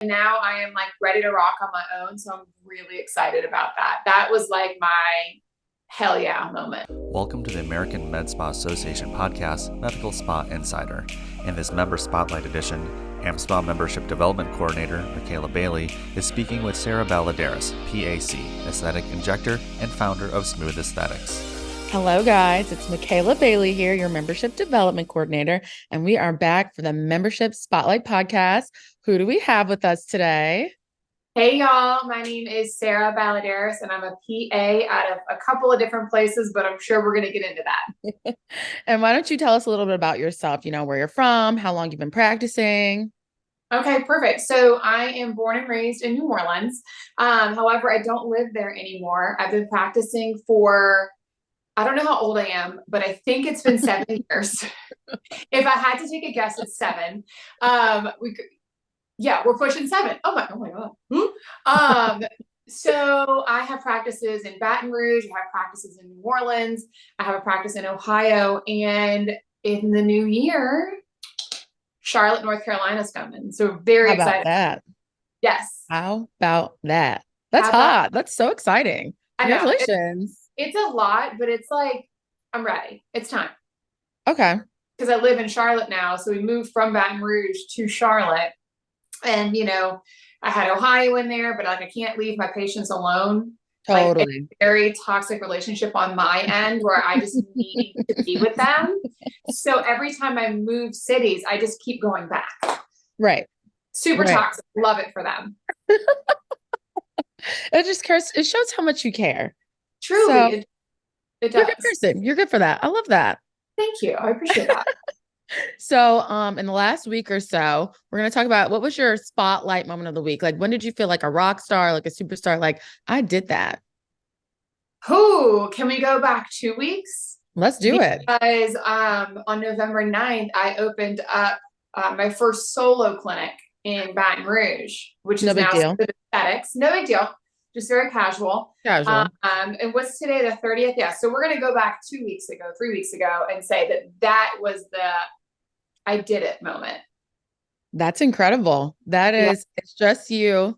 now I am like ready to rock on my own. So I'm really excited about that. That was like my hell yeah moment. Welcome to the American Med Spa Association podcast, Medical Spa Insider. In this Member Spotlight edition, AmSpa Membership Development Coordinator Michaela Bailey is speaking with Sarah Balladares, PAC, aesthetic injector and founder of Smooth Aesthetics. Hello, guys. It's Michaela Bailey here, your Membership Development Coordinator, and we are back for the Membership Spotlight podcast. Who do we have with us today? Hey, y'all. My name is Sarah Balladares, and I'm a PA out of a couple of different places, but I'm sure we're going to get into that. And why don't you tell us a little bit about yourself? You know, where you're from, how long you've been practicing. Okay, perfect. So I am born and raised in New Orleans. However, I don't live there anymore. I've been practicing for, I don't know how old I am, but I think it's been 7 years. If I had to take a guess, it's 7. We're pushing 7. Oh my God. So I have practices in Baton Rouge. I have practices in New Orleans. I have a practice in Ohio, and in the new year, Charlotte, North Carolina's coming. So very excited. How about that? Yes. How about that? That's hot. That's so exciting. Congratulations. It's a lot, but it's like, I'm ready. It's time. Okay. Because I live in Charlotte now. So we moved from Baton Rouge to Charlotte. And, you know, I had Ohio in there, but like I can't leave my patients alone. Totally. Like, it's a very toxic relationship on my end where I just need to be with them. So every time I move cities, I just keep going back. Right. Super toxic. Love it for them. It shows how much you care. Truly, so, it does. You're a good person. You're good for that. I love that. Thank you. I appreciate that. So, in the last week or so, we're going to talk about what was your spotlight moment of the week? Like, when did you feel like a rock star, like a superstar? Like, I did that. Can we go back 2 weeks? Let's do it. Because on November 9th, I opened up my first solo clinic in Baton Rouge, which is now Smooth Aesthetics. No big deal. Just very casual. Casual. And what's today, the 30th? Yeah. So we're going to go back 3 weeks ago and say that was the I did it moment. That's incredible. That is, It's just you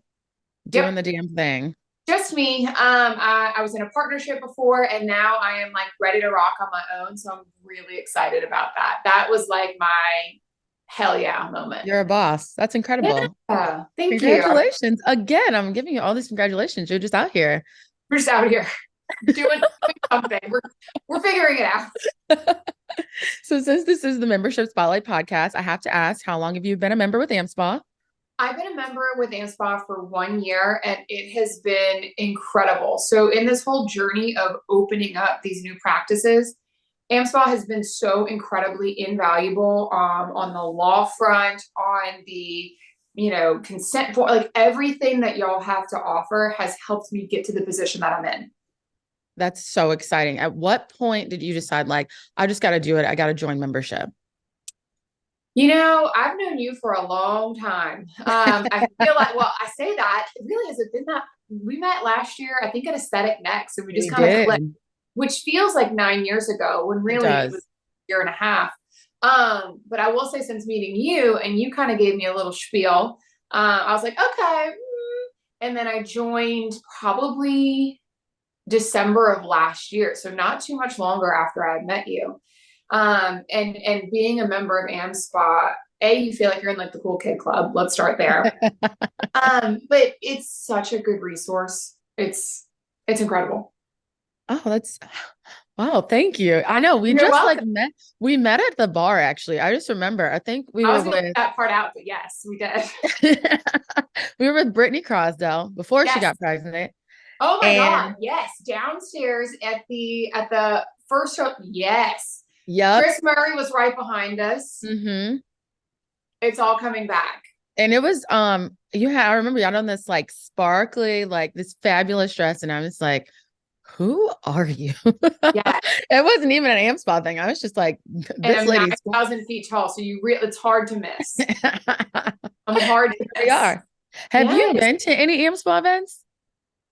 doing the damn thing. Just me. I was in a partnership before, and now I am like ready to rock on my own. So I'm really excited about that. That was like my hell yeah moment. You're a boss. That's incredible. Yeah. Thank you. Congratulations. Again, I'm giving you all these congratulations. You're just out here. We're just out here doing something. We're figuring it out. So since this is the Membership Spotlight podcast, I have to ask, how long have you been a member with AmSpa? I've been a member with AmSpa for 1 year, and it has been incredible. So in this whole journey of opening up these new practices, AmSpa has been so incredibly invaluable on the law front, on the, consent for, like everything that y'all have to offer has helped me get to the position that I'm in. That's so exciting. At what point did you decide, like, I just got to do it? I got to join membership. I've known you for a long time. I feel like, well, I say that it really hasn't been that. We met last year, I think at Aesthetic Next, and we just kind of clicked, which feels like 9 years ago when really it was a year and a half. But I will say, since meeting you, and you kind of gave me a little spiel, I was like, okay. And then I joined probably December of last year. So not too much longer after I met you. And being a member of AmSpa, you feel like you're in like the cool kid club. Let's start there. But it's such a good resource. It's incredible. Oh, wow. Thank you. I know we we met at the bar. Actually, I just remember, I think I was going to leave that part out, but yes, we did. We were with Brittany Crosdell before she got pregnant. Oh my God. Yes. Downstairs at the first show. Yes. Yeah. Chris Murray was right behind us. Mm-hmm. It's all coming back. And it was, I remember y'all on this like sparkly, like this fabulous dress. And I was like, who are you? Yeah. It wasn't even an AmSpa thing. I was just like, this lady's 9,000 feet tall. So it's hard to miss. I'm hard to miss. They are. Have you been to any AmSpa events?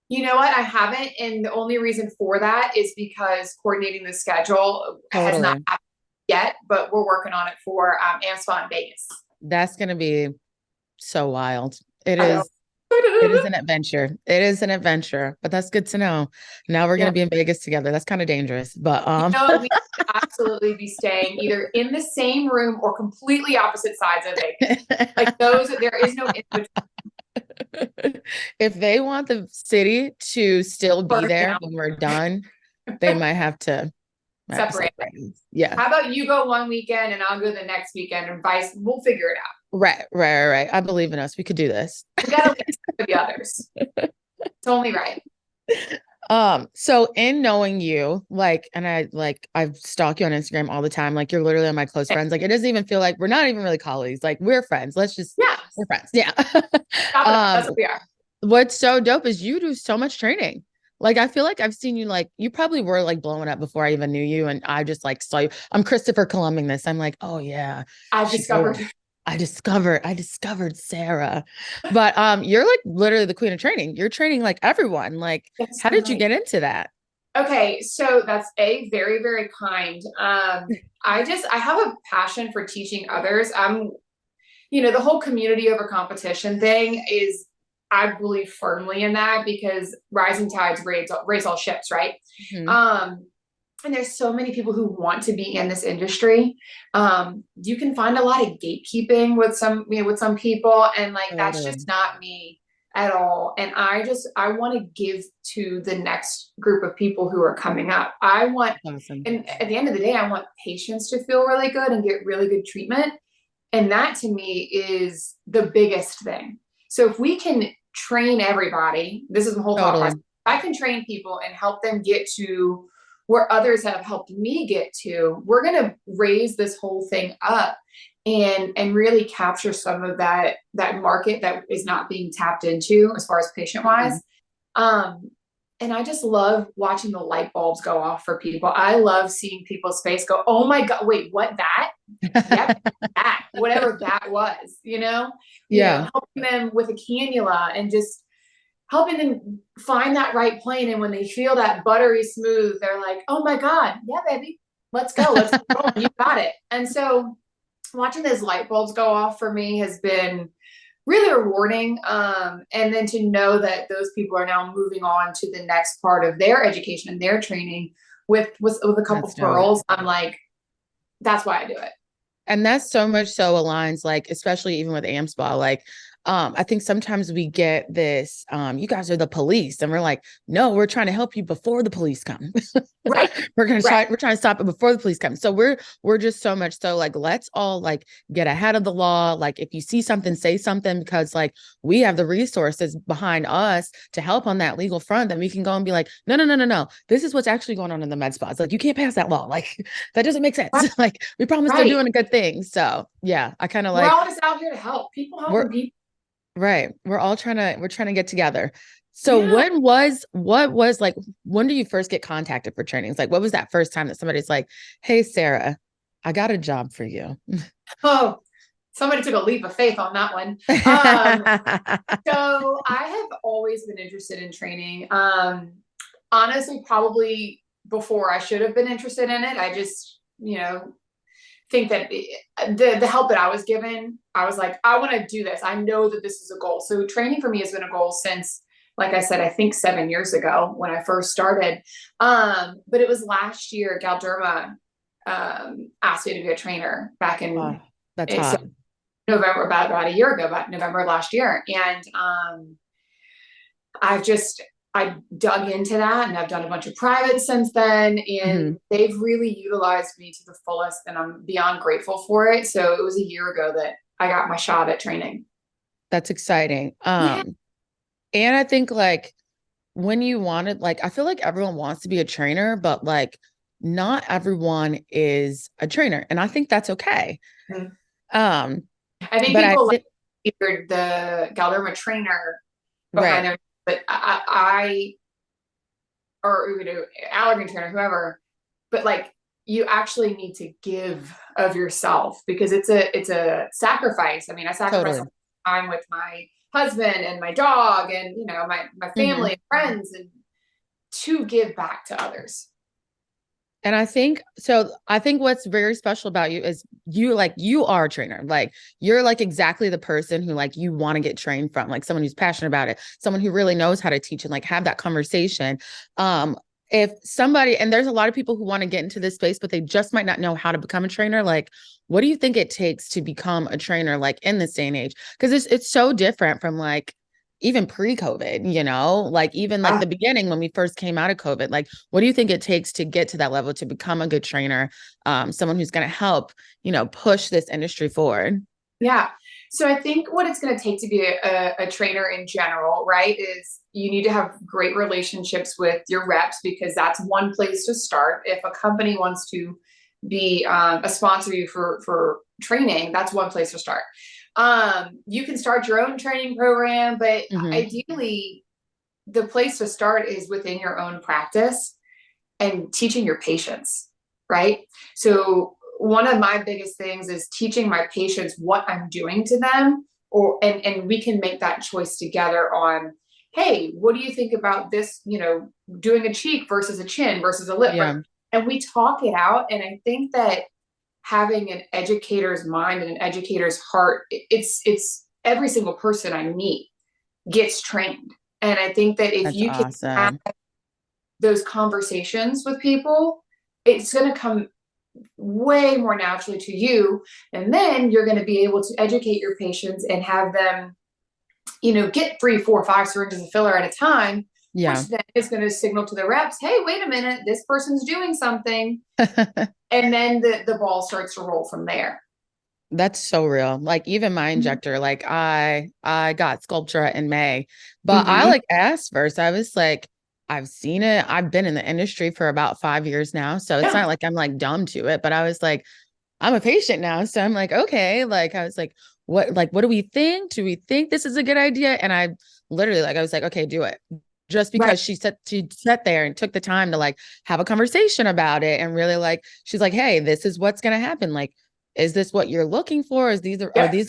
You know what? I haven't. And the only reason for that is because coordinating the schedule has not happened yet, but we're working on it for AmSpa in Vegas. That's going to be so wild. It I know. is. It is an adventure. It is an adventure, but that's good to know. Now we're Yeah. gonna be in Vegas together. That's kind of dangerous, but We should absolutely be staying either in the same room or completely opposite sides of Vegas. Like there is no in between. if they want the city to still be there Down. when we're done, they might have to Separate. separate us. Yeah. How about you go one weekend and I'll go the next weekend and we'll figure it out. Right. I believe in us. We could do this. We gotta listen to the others. It's only right. So in knowing you, like, and I've stalked you on Instagram all the time. Like you're literally my close friends. Like it doesn't even feel like we're not even really colleagues. Like we're friends. We're friends. Yeah. That's what we are. What's so dope is you do so much training. Like I feel like I've seen you, like you probably were like blowing up before I even knew you. And I just like saw you. I'm Christopher Columbing this. I'm like, oh yeah. I discovered Sarah. But you're like literally the queen of training. You're training like everyone. Like, how did you get into that? Okay, so that's very, very kind. I have a passion for teaching others. The whole community over competition thing is, I believe firmly in that because rising tides raise all ships, right? Mm-hmm. And there's so many people who want to be in this industry. You can find a lot of gatekeeping with some people, and like that's just not me at all. And I want to give to the next group of people who are coming up. And at the end of the day, I want patients to feel really good and get really good treatment. And that to me is the biggest thing. So if we can train everybody, this is the whole thought process. I can train people and help them get to where others have helped me get to, we're going to raise this whole thing up and really capture some of that market that is not being tapped into as far as patient wise. Mm-hmm. And I just love watching the light bulbs go off for people. I love seeing people's face go, oh my God, wait, what, that? Yep, that, whatever that was, helping them with a cannula and just helping them find that right plane. And when they feel that buttery smooth, they're like, oh my God, yeah, baby, let's go. Let's go. You got it. And so watching those light bulbs go off for me has been really rewarding. And then to know that those people are now moving on to the next part of their education and their training with a couple of pearls, I'm like, that's why I do it. And that's so much so aligns, like, especially even with AmSpa, like, I think sometimes we get this, you guys are the police, and we're like, no, we're trying to help you before the police come. Right. We're trying to stop it before the police come. So we're just so much so like, let's all like get ahead of the law. Like if you see something, say something, because like we have the resources behind us to help on that legal front, that we can go and be like, no. This is what's actually going on in the med spas. Like you can't pass that law. Like that doesn't make sense. Right. Like we promised they're doing a good thing. So yeah, I kind of like, we're all just out here to help people. People. Right. We're trying to get together. So when do you first get contacted for trainings? Like, what was that first time that somebody's like, hey, Sarah, I got a job for you? Oh, somebody took a leap of faith on that one. So I have always been interested in training. Honestly, probably before I should have been interested in it. I just, think that the help that I was given, I was like, I want to do this. I know that this is a goal. So training for me has been a goal since, like I said, I think 7 years ago when I first started. But it was last year, Galderma asked me to be a trainer back in November, about a year ago, about November of last year. And I dug into that, and I've done a bunch of privates since then, and they've really utilized me to the fullest, and I'm beyond grateful for it. So it was a year ago that I got my shot at training. That's exciting. And I think like when you wanted, like, I feel like everyone wants to be a trainer, but like not everyone is a trainer. And I think that's okay. Mm-hmm. I think people like the Galderma trainer behind their, but or allergen trainer, whoever, but like you actually need to give of yourself because it's a sacrifice. I mean, I sacrifice time with my husband and my dog and my family and friends, and to give back to others. And I think what's very special about you is you are a trainer. Like you're like exactly the person who like you want to get trained from, like someone who's passionate about it, someone who really knows how to teach and like have that conversation. If somebody, and there's a lot of people who want to get into this space, but they just might not know how to become a trainer. Like, what do you think it takes to become a trainer, like in this day and age? Because it's so different from like even pre-COVID, like even like the beginning when we first came out of COVID. Like, what do you think it takes to get to that level to become a good trainer? Someone who's going to help, push this industry forward. Yeah. So I think what it's going to take to be a trainer in general, right, is you need to have great relationships with your reps, because that's one place to start. If a company wants to be a sponsor you for training, that's one place to start. You can start your own training program, but ideally the place to start is within your own practice and teaching your patients, right? So one of my biggest things is teaching my patients what I'm doing to them, and we can make that choice together on, hey, what do you think about this, doing a cheek versus a chin versus a lip, right? And we talk it out. And I think that having an educator's mind and an educator's heart, it's every single person I meet gets trained. And I think that if you can have those conversations with people, it's going to come way more naturally to you. And then you're going to be able to educate your patients and have them, get 3, 4, 5 syringes of filler at a time, which then is going to signal to the reps, hey, wait a minute, this person's doing something. And then the ball starts to roll from there. That's so real. Like even my injector, like I got Sculptra in May, but I like asked first, I was like, I've seen it. I've been in the industry for about 5 years now. So it's not like I'm like dumb to it, but I was like, I'm a patient now. So I'm like, okay. Like, I was like, what do we think? Do we think this is a good idea? And I literally I was like, okay, do it. Just because she sat there and took the time to like have a conversation about it. And really like, she's like, hey, this is what's going to happen. Like, is this what you're looking for? Are these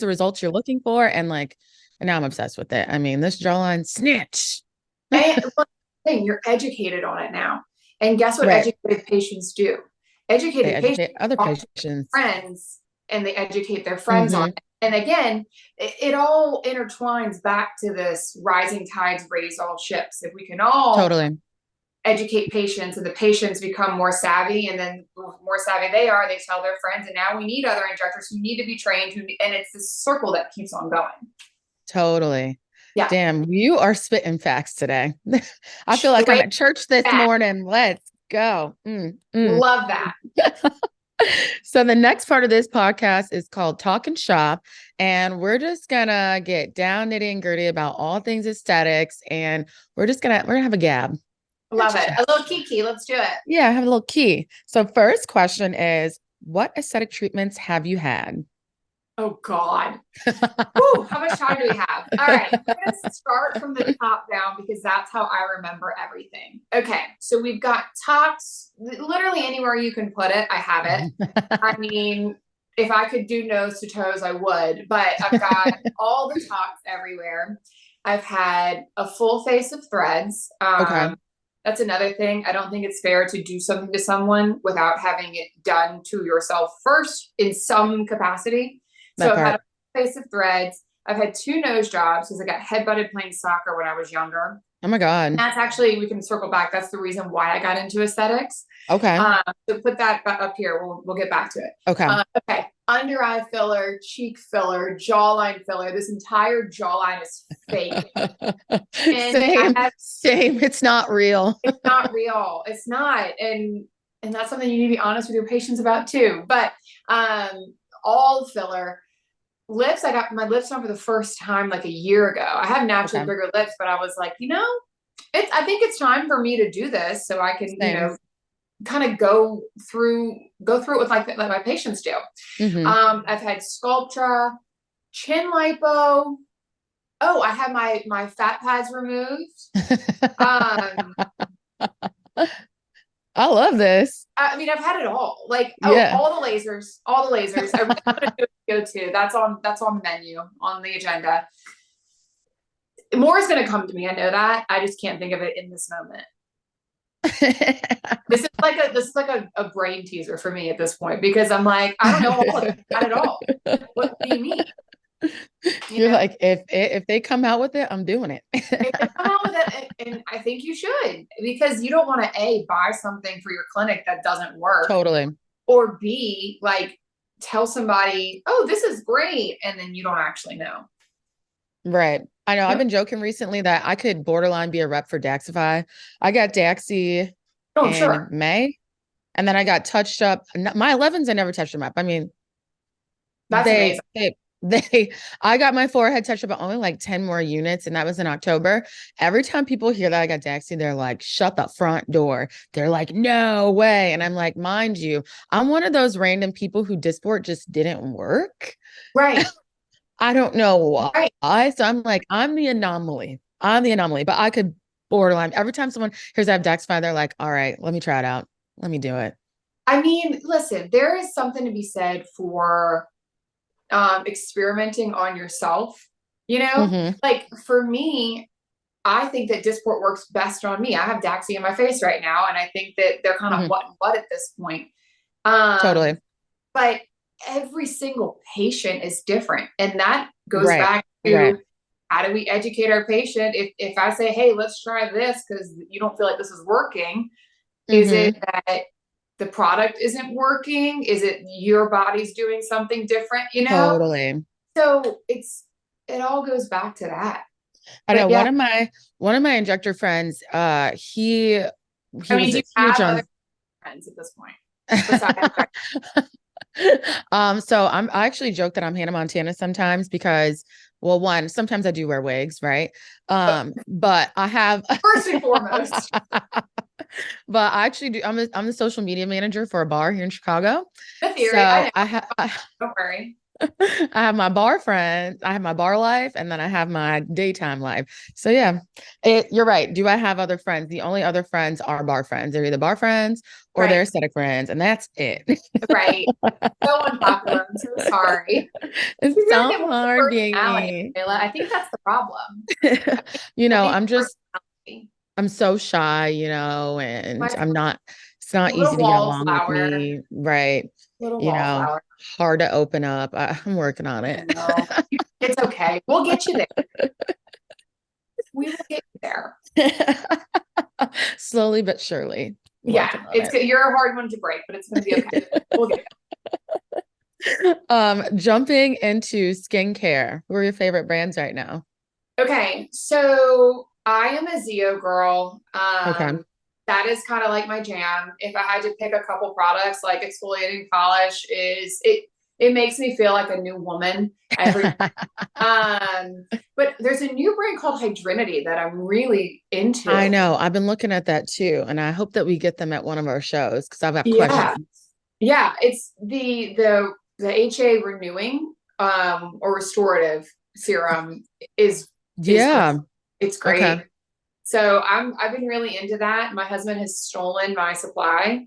the results you're looking for? And like, and now I'm obsessed with it. I mean, this jawline snitch. And you're educated on it now. And guess what educated patients do? Educated patients other patients, friends, and they educate their friends on it. And again, it all intertwines back to this rising tides raise all ships. If we can all educate patients and the patients become more savvy, and then the more savvy they are, they tell their friends, and now we need other injectors who need to be trained, and it's this circle that keeps on going. Totally. Yeah. Damn, you are spitting facts today. I feel like I'm at church this morning. Let's go. Love that. So the next part of this podcast is called Talking Shop, and we're just gonna get down nitty and gritty about all things aesthetics, and we're gonna have a gab. Love it. A little kiki. Let's do it. Yeah, have a little key. So first question is, what aesthetic treatments have you had? Oh God. Woo, how much time do we have? All right. We're going to start from the top down because that's how I remember everything. Okay. So we've got tops, literally anywhere you can put it. I have it. I mean, if I could do nose to toes, I would, but I've got all the tops everywhere. I've had a full face of threads. That's another thing. I don't think it's fair to do something to someone without having it done to yourself first in some capacity. So I've had a face of threads. I've had 2 nose jobs because I got headbutted playing soccer when I was younger. Oh my God. And that's actually, we can circle back. That's the reason why I got into aesthetics. Okay. So put that up here. We'll get back to it. Okay. Okay. Under eye filler, cheek filler, jawline filler. This entire jawline is fake. Same. It's not real. It's not real. It's not. And that's something you need to be honest with your patients about too. But all filler. Lips, I got my lips on for the first time like a year ago. I have naturally bigger lips, but I was like, I think it's time for me to do this so I can, kind of go through it with like my patients do. I've had Sculptra, chin lipo. Oh, I had my fat pads removed. I love this. I mean, I've had it all. Like, all the lasers. I really want to do go to. That's on the menu, on the agenda. More is going to come to me. I know that. I just can't think of it in this moment. This is like a brain teaser for me at this point, because I'm like, I don't know all of it, not at all. What do you mean? You're like, if they come out with it, I'm doing it. If they come out with it, and I think you should, because you don't want to buy something for your clinic that doesn't work. Totally. Or B, like, tell somebody, oh, this is great, and then you don't actually know. Right. I know. I've been joking recently that I could borderline be a rep for Daxify. I got Daxi in May, and then I got touched up. My 11s, I never touched them up. I mean, that's amazing. I got my forehead touched up, but only like 10 more units, and that was in October. Every time people hear that I got Daxi, they're like, shut the front door. They're like, no way. And I'm like, mind you, I'm one of those random people who Dysport just didn't work. Right. I don't know why. Right. So I'm like, I'm the anomaly, but I could borderline. Every time someone hears I have Daxify, they're like, all right, let me try it out. Let me do it. I mean, listen, there is something to be said for experimenting on yourself, like for me, I think that Dysport works best on me. I have Daxi in my face right now, and I think that they're kind of what and what at this point. Totally. But every single patient is different, and that goes back to how do we educate our patient? If I say, hey, let's try this because you don't feel like this is working, is it that the product isn't working? Is it your body's doing something different? Totally. So it all goes back to that. I know one of my injector friends, he was huge on friends at this point. So I actually joke that I'm Hannah Montana sometimes because, well, one, sometimes I do wear wigs, right? But I have first and foremost. But I actually do. I'm the social media manager for a bar here in Chicago. The theory, so don't worry. I have my bar friends, I have my bar life, and then I have my daytime life. So yeah, you're right. Do I have other friends? The only other friends are bar friends. They're either bar friends or they're aesthetic friends, and that's it. Right. So unpopular. I'm so sorry. It's so hard being me. I think that's the problem. I'm so shy, and it's not easy to get along with me. Right. Hard to open up. I'm working on it. It's okay. We'll get you there. We will get you there. Slowly but surely. Yeah. You're a hard one to break, but it's going to be okay. We'll get there. Jumping into skincare. Who are your favorite brands right now? Okay. So I am a Zio girl. Okay. That is kind of like my jam. If I had to pick a couple products, like exfoliating polish it makes me feel like a new woman but there's a new brand called Hydrinity that I'm really into. I know. I've been looking at that too, and I hope that we get them at one of our shows because I've got questions. Yeah, it's the HA renewing or restorative serum is it's great. Okay. So I've been really into that. My husband has stolen my supply.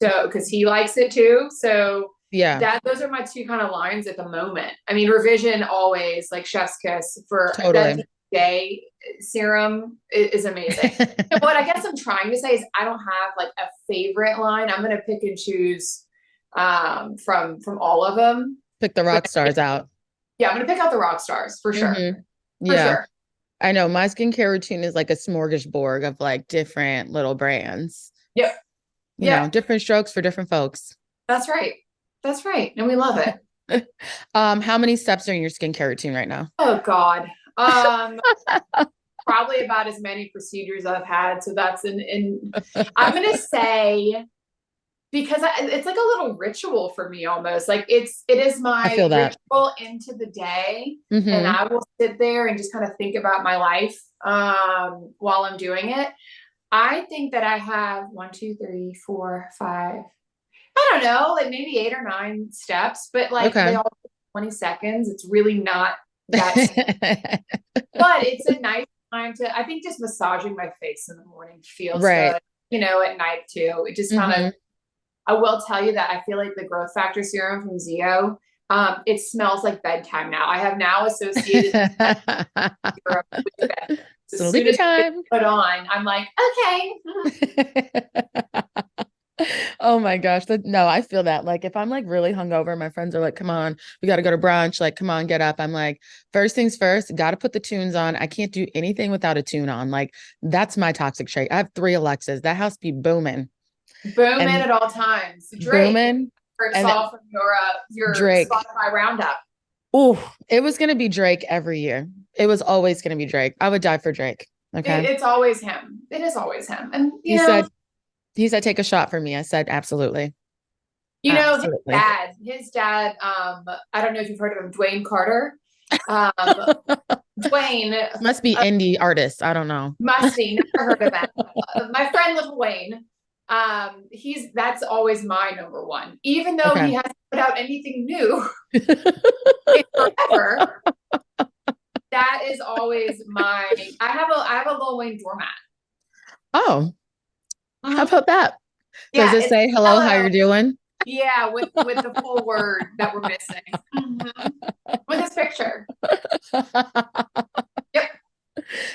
So because he likes it too. So those are my two kind of lines at the moment. I mean, Revision always, like Chef's Kiss for that day serum is amazing. So what I guess I'm trying to say is I don't have like a favorite line. I'm gonna pick and choose from all of them. Pick the rock stars out. Yeah, I'm gonna pick out the rock stars for sure. For sure. I know my skincare routine is like a smorgasbord of like different little brands. Yep. You know, different strokes for different folks. That's right. That's right. And we love it. How many steps are in your skincare routine right now? Oh God. Probably about as many procedures I've had. So that's I'm going to say, because it's like a little ritual for me almost. Like it is my ritual into the day. And I will sit there and just kind of think about my life while I'm doing it. I think that I have 1, 2, 3, 4, 5. I don't know, like maybe 8 or 9 steps, but like they all take 20 seconds. It's really not that, but it's a nice time to, I think just massaging my face in the morning feels good, at night too. It just kind of, I will tell you that I feel like the growth factor serum from Zio, it smells like bedtime now. I have now associated serum with bed. as soon Sleepy as it's time. put on, I'm like, okay. Oh my gosh. No, I feel that. Like if I'm like really hungover, my friends are like, come on, we got to go to brunch. Like, come on, get up. I'm like, first things first, got to put the tunes on. I can't do anything without a tune on. Like that's my toxic trait. I have 3 Alexas. That house be booming. Booming And at all times. Drake, booming. And saw from your Drake. Spotify roundup. Oh, it was going to be Drake every year. It was always going to be Drake. I would die for Drake. Okay. It's always him. It is always him. And He said, take a shot for me. I said, absolutely. Absolutely. His dad, I don't know if you've heard of him, Dwayne Carter. Dwayne must be indie artist. I don't know. Must be, never heard of that. My friend Little Wayne, that's always my number one, even though he hasn't put out anything new in forever. That is always I have a Lil Wayne doormat. Oh, how about that? Does it say hello, how you're doing? Yeah, with the full word that we're missing. With his picture. Yep.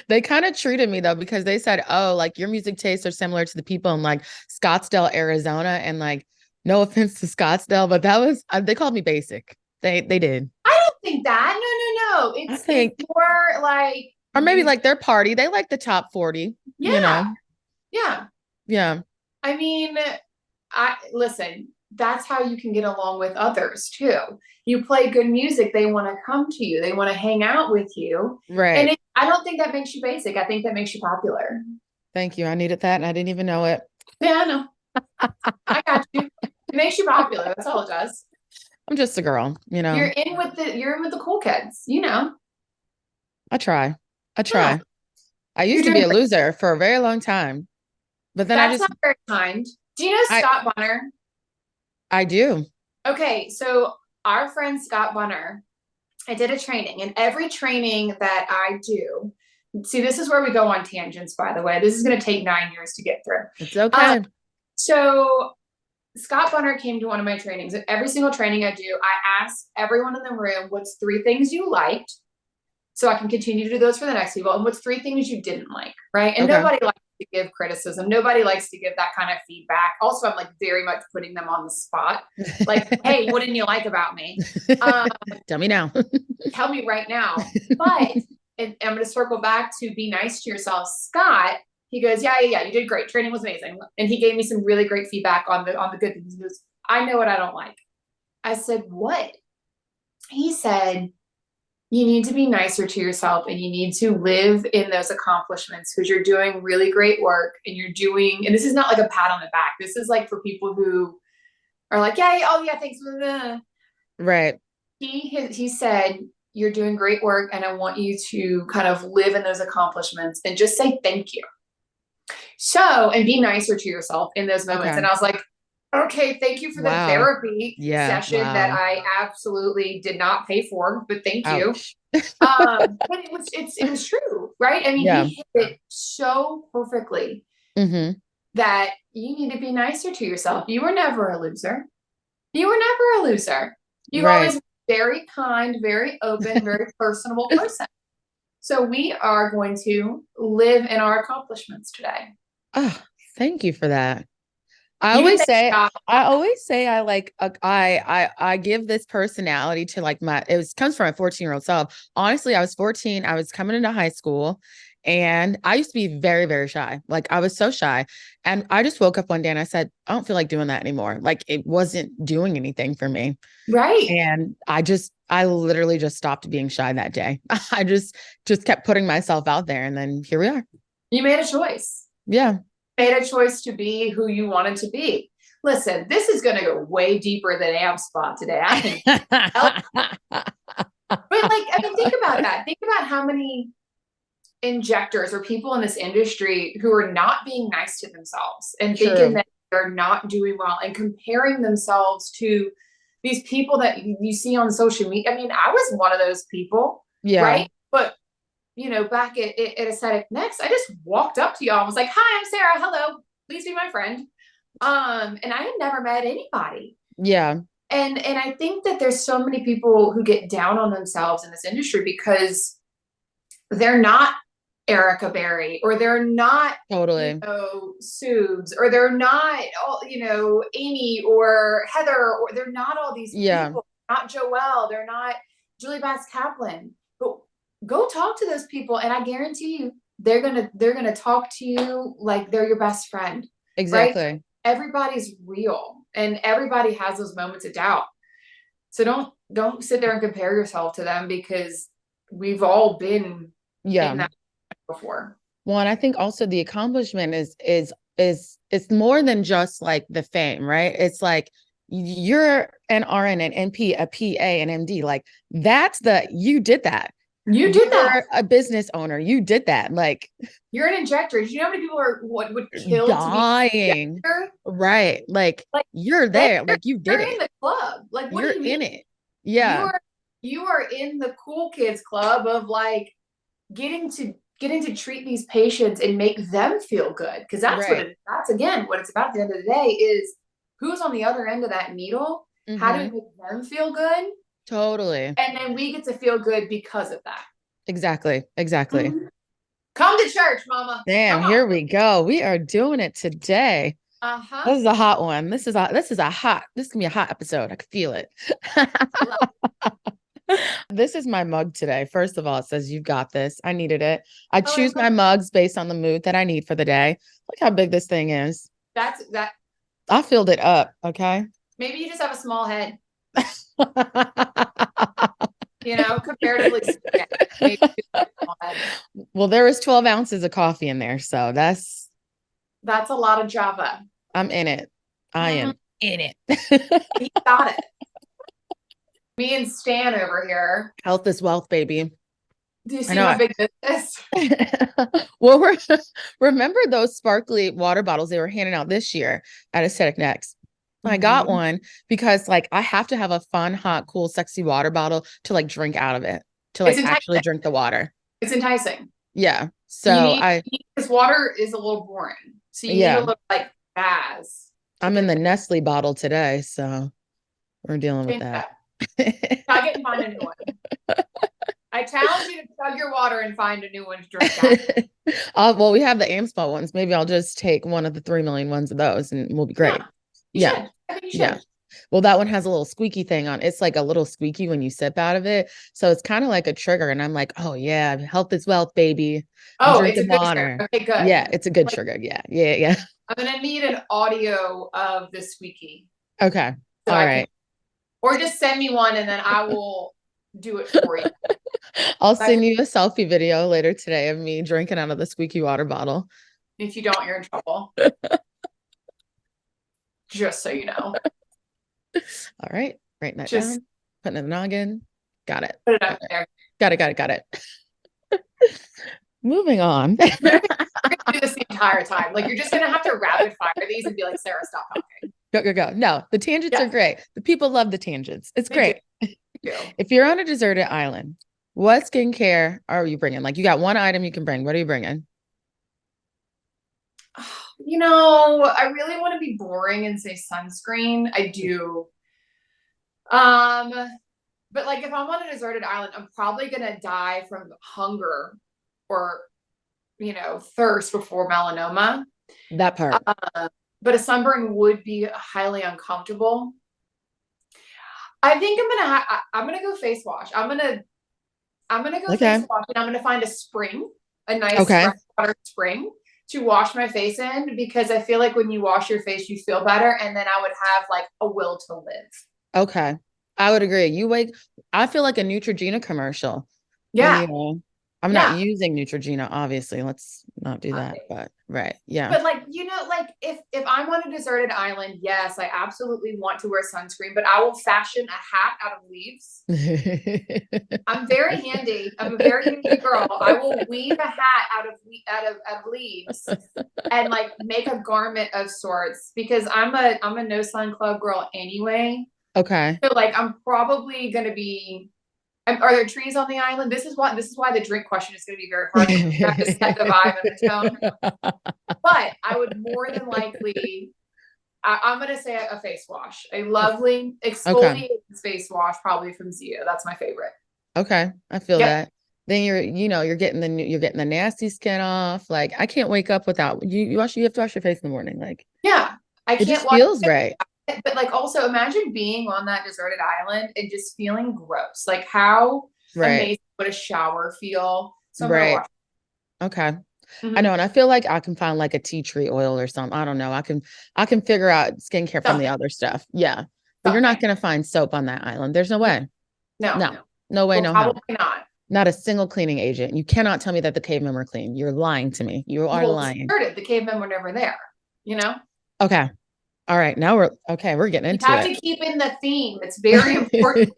They kind of treated me though, because they said, oh, like your music tastes are similar to the people in like Scottsdale, Arizona. And like, no offense to Scottsdale, but that was, they called me basic. They did. I don't think that. No. It's more like, or maybe like their party. They like the top 40, yeah. You know? Yeah. Yeah. I mean, listen, that's how you can get along with others too. You play good music, they want to come to you, they want to hang out with you. Right. And I don't think that makes you basic. I think that makes you popular. Thank you. I needed that and I didn't even know it. Yeah, I know. I got you. It makes you popular. That's all it does. I'm just a girl, you know. You're in with the cool kids, you know. I try. Yeah. I used to be a loser for a very long time. But then that's not very kind. Do you know Scott Bunner? I do. Okay, so our friend Scott Bunner, I did a training, and every training that I do, see, this is where we go on tangents, by the way. This is going to take 9 years to get through. It's okay. So Scott Bunner came to one of my trainings, and every single training I do, I ask everyone in the room, what's 3 things you liked? So I can continue to do those for the next people. And what's 3 things you didn't like, right? And nobody likes to give criticism. Nobody likes to give that kind of feedback. Also, I'm like very much putting them on the spot. Like, hey, what didn't you like about me? Tell me now. Tell me right now. But and I'm going to circle back to be nice to yourself. Scott, he goes, yeah, you did great. Training was amazing. And he gave me some really great feedback on the good things. He goes, I know what I don't like. I said, what? He said, you need to be nicer to yourself and you need to live in those accomplishments because you're doing really great work and and this is not like a pat on the back. This is like for people who are like, yeah, thanks. Right. He said, you're doing great work and I want you to kind of live in those accomplishments and just say thank you. And be nicer to yourself in those moments. And I was like, okay, thank you for the therapy session that I absolutely did not pay for, but thank you. But it was true, right? I mean, he hit it so perfectly that you need to be nicer to yourself. You were never a loser. You always been very kind, very open, very personable person. So we are going to live in our accomplishments today. Oh, thank you for that. I always say I give this personality to like comes from my 14-year-old self. Honestly, I was 14. I was coming into high school and I used to be very, very shy. Like I was so shy. And I just woke up one day and I said, I don't feel like doing that anymore. Like it wasn't doing anything for me. Right. And I literally just stopped being shy that day. I just kept putting myself out there. And then here we are. You made a choice. Yeah. Made a choice to be who you wanted to be. Listen, this is going to go way deeper than AmSpa today. But think about that. Think about how many injectors or people in this industry who are not being nice to themselves and thinking that they're not doing well and comparing themselves to these people that you see on social media. I mean, I was one of those people, right? But back at Aesthetic Next, I just walked up to y'all and was like, hi, I'm Sarah. Hello. Please be my friend. And I had never met anybody. Yeah. And I think that there's so many people who get down on themselves in this industry because they're not Erica Berry, or they're not, Totally. Subes, or they're not all, Amy or Heather, or they're not all these people, not Joelle, they're not Julie Bass Kaplan. But go talk to those people, and I guarantee you they're gonna talk to you like they're your best friend. Exactly. Right? Everybody's real, and everybody has those moments of doubt. So don't sit there and compare yourself to them, because we've all been in that before. Well, and I think also the accomplishment is it's more than just like the fame, right? It's like you're an RN, an NP, a PA, an MD. Like you did that. You did that. A business owner. You did that. Like you're an injector. Do you know how many people would kill dying? To be an right. Like you're there. Like you did it. You're in the club. Like what you're do you mean? In it. Yeah. You are in the cool kids club of like getting to treat these patients and make them feel good. Because that's that's again what it's about at the end of the day, is who's on the other end of that needle. How do we make them feel good? Totally. And then we get to feel good because of that. Exactly. Come to church, mama. Damn, here we go. We are doing it today. This is a hot one. This is gonna be a hot episode. I can feel it. This is my mug today. First of all, it says "You've got this." I needed it. I choose my mugs based on the mood that I need for the day. Look how big this thing is. That's that. I filled it up. Okay. Maybe you just have a small head. Comparatively. Well, there was 12 ounces of coffee in there, so that's a lot of Java. I'm in it. I am in it. You got it. Me and Stan over here. Health is wealth, baby. Do you see how big this is? Well, remember those sparkly water bottles they were handing out this year at Aesthetic Next? I got one because like I have to have a fun, hot, cool, sexy water bottle to like drink out of it, to like actually drink the water. It's enticing. Yeah. So this water is a little boring. So you need a little like Baz. I'm in the Nestle bottle today, so we're dealing with that. Chug it and find a new one. I challenge you to chug your water and find a new one to drink out. Well, we have the AmSpa ones. Maybe I'll just take one of the 3 million ones of those and we'll be great. Yeah. I think you should. Yeah. Well, that one has a little squeaky thing on. It's like a little squeaky when you sip out of it. So it's kind of like a trigger. And I'm like, oh yeah, health is wealth, baby. It's a good water. Okay, good. Yeah, it's a good trigger. Yeah. I'm gonna need an audio of the squeaky. Okay. So all right. Or just send me one and then I will do it for you. I'll send you a selfie video later today of me drinking out of the squeaky water bottle. If you don't, you're in trouble. Just so you know. All right. Writing that down. Putting in the noggin. Got it. Put it up there. Got it. Moving on. You're gonna do this the entire time. Like you're just gonna have to rapid fire these and be like, Sarah, stop talking. Go. No, the tangents are great. The people love the tangents. It's great. If you're on a deserted island, what skincare are you bringing? Like you got one item you can bring. What are you bringing? I really want to be boring and say sunscreen. I do. But like if I'm on a deserted island, I'm probably gonna die from hunger or thirst before melanoma. That part. But a sunburn would be highly uncomfortable. I think I'm gonna go face wash. I'm gonna go face wash, and I'm gonna find a nice freshwater spring to wash my face in, because I feel like when you wash your face, you feel better, and then I would have like a will to live. Okay, I would agree. I feel like a Neutrogena commercial. Yeah. I'm not using Neutrogena, obviously. Let's not do that. But yeah. But like if I'm on a deserted island, yes, I absolutely want to wear sunscreen, but I will fashion a hat out of leaves. I'm very handy. I'm a very handy girl. I will weave a hat out of leaves and like make a garment of sorts, because I'm a no sun club girl anyway. Okay. So like I'm probably gonna be. Are there trees on the island? This is why the drink question is going to be very hard. You have to set the vibe and the tone. But I would more than likely, I'm going to say a face wash, a lovely exfoliating face wash, probably from Zia. That's my favorite. Okay, I feel that. Then you're getting the nasty skin off. Like, I can't wake up without you have to wash your face in the morning. Like, Yeah. I it can't just watch feels it, right. but like also imagine being on that deserted island and just feeling gross. Like how Right. amazing would a shower feel? So I'm gonna Right. watch. Okay. I Mm-hmm. know, and I feel like I can find like a tea tree oil or something. I don't know. I can figure out skincare from the Something, other stuff. Yeah. But you're not something. gonna find soap on that island. There's no No, way. no, No. No way, well, no how. probably not. Not a single cleaning agent. You cannot tell me that the cavemen were clean. You're lying to me. You are Well, lying. deserted. The cavemen were never there. You know, Okay. All right. Now we're getting you into have it. to keep in the theme. It's very important.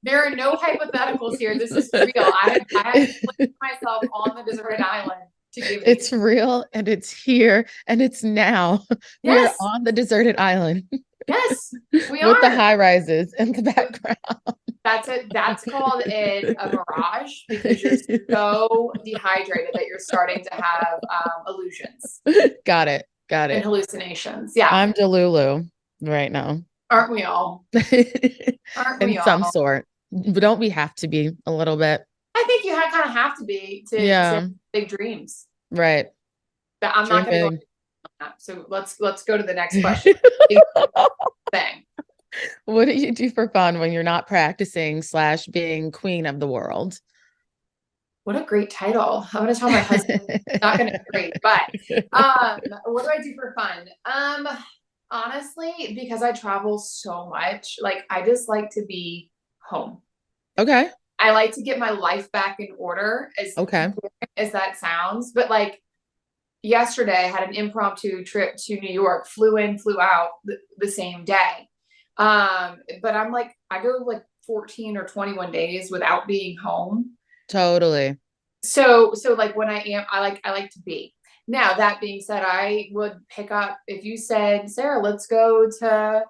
There are no hypotheticals here. This is real. I have placed myself on the deserted island to give It's these. real and it's here and it's now. We are Yes, on the deserted island yes, we with the are. high rises in the background. That's it. That's called a mirage because you're so dehydrated that you're starting to have illusions Got it. Got and it. hallucinations. Yeah, I'm Delulu right now. aren't we all? Aren't In we some all? sort. But don't we have to be a little bit? I think you kind of have to be to Yeah. big dreams. Right. But I'm Dream not going to go big. into that. So let's go to the next question. Thing. What do you do for fun when you're not practicing / being queen of the world? What a great title. I'm going to tell my husband it's not going to be great, but what do I do for fun? Honestly, because I travel so much, like I just like to be home. Okay. I like to get my life back in order, as Okay. as that sounds. But like yesterday, I had an impromptu trip to New York, flew in, flew out the same day. But I'm like, I go like 14 or 21 days without being home. Totally. So like when I like to be. Now that being said, I would pick up if you said, Sarah, let's go to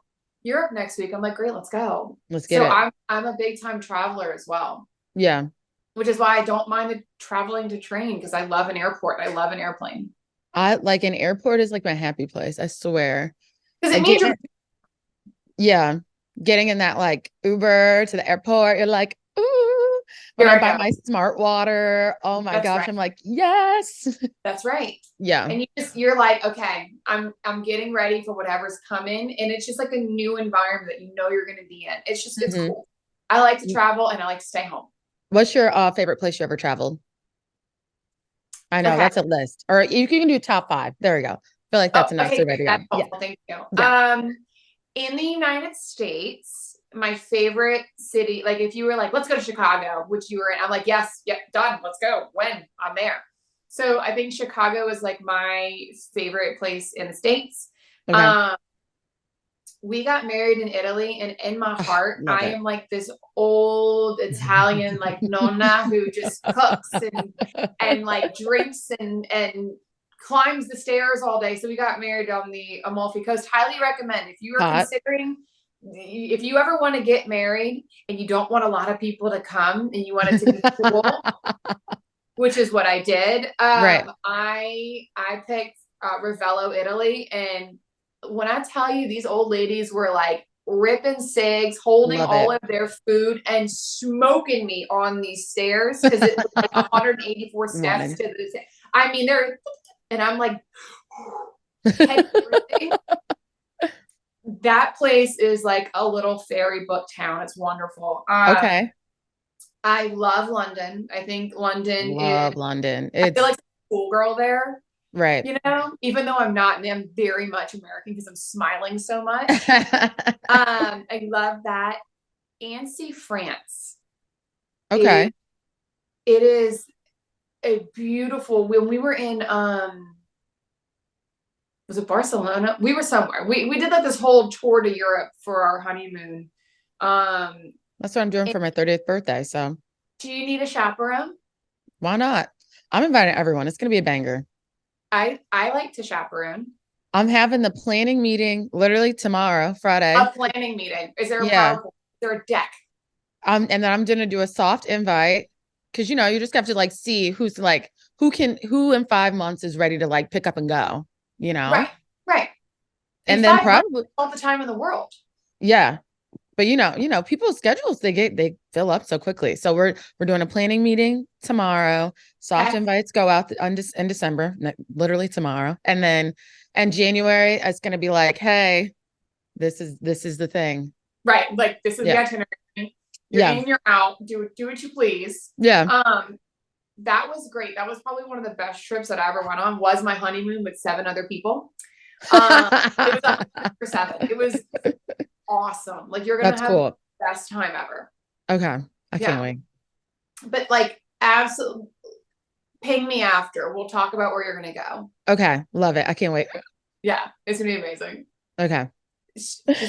Europe next week. I'm like, great, let's go. Let's get So it. I'm a big time traveler as well, Yeah. which is why I don't mind the traveling to train because I love an airport. I love an airplane. I like an airport is like my happy place. I swear. Because it Like means you're yeah. Getting in that like Uber to the airport, you're like, ooh, when here I I buy go. my smart water, oh my That's gosh, right. I'm like, yes. That's right. Yeah. And you're like, okay, I'm getting ready for whatever's coming. And it's just like a new environment that you know you're gonna be in. It's Mhm. cool. I like to travel and I like to stay home. What's your favorite place you ever traveled? I know Okay. that's a list. Or you can do top 5. There we go. I feel like Oh, that's enough. So okay. ready to That's go. Yeah. helpful. Thank you. Yeah. In the United States, my favorite city, like if you were like, let's go to Chicago, which you were in, I'm like, yes, yeah, done. Let's go. When? I'm there. So I think Chicago is like my favorite place in the States. Okay. We got married in Italy, and in my heart, Love I it. am like this old Italian like nonna who just cooks and like drinks and climbs the stairs all day. So we got married on the Amalfi Coast. Highly recommend if you are Hot. considering, if you ever want to get married and you don't want a lot of people to come and you want it to be cool, which is what I did. Right. I picked Ravello, Italy, and when I tell you these old ladies were like ripping cigs, holding Love all it. of their food and smoking me on these stairs because it was like 184 steps Wine. to the. I mean, they're and I'm like, head dripping. That place is like a little fairy book town. It's wonderful. Okay. I love London. I think London is. Love London. I feel It's like a cool girl there. right. You know, even though I'm not, and I'm very much American because I'm smiling so much. I love that. Annecy, France. Okay. It is a beautiful. When we were in, was it Barcelona? We were somewhere. We did like this whole tour to Europe for our honeymoon. That's what I'm doing for my 30th birthday. So Do you need a chaperone? why not? I'm inviting everyone. It's gonna be a banger. I like to chaperone. I'm having the planning meeting literally tomorrow, Friday. A planning meeting. Is there a Yeah. PowerPoint? Is there a deck? And then I'm gonna do a soft invite because you just have to like see who's like who in 5 months is ready to like pick up and go, Right, right. And In then 5 months, probably all the time in the world. yeah. But people's schedules, they fill up so quickly. So we're doing a planning meeting tomorrow. Soft invites go out in December, literally tomorrow. And then in January, it's going to be like, hey, this is the thing. Right. Like this is the itinerary. You're in, you're out. Do what you please. Yeah. That was great. That was probably one of the best trips that I ever went on, was my honeymoon with 7 other people. It was 100%. It was awesome. Like you're gonna have the best time ever. Okay. I can't wait. But like absolutely ping me after. We'll talk about where you're gonna go. Okay. Love it. I can't wait. Yeah, it's gonna be amazing. Okay.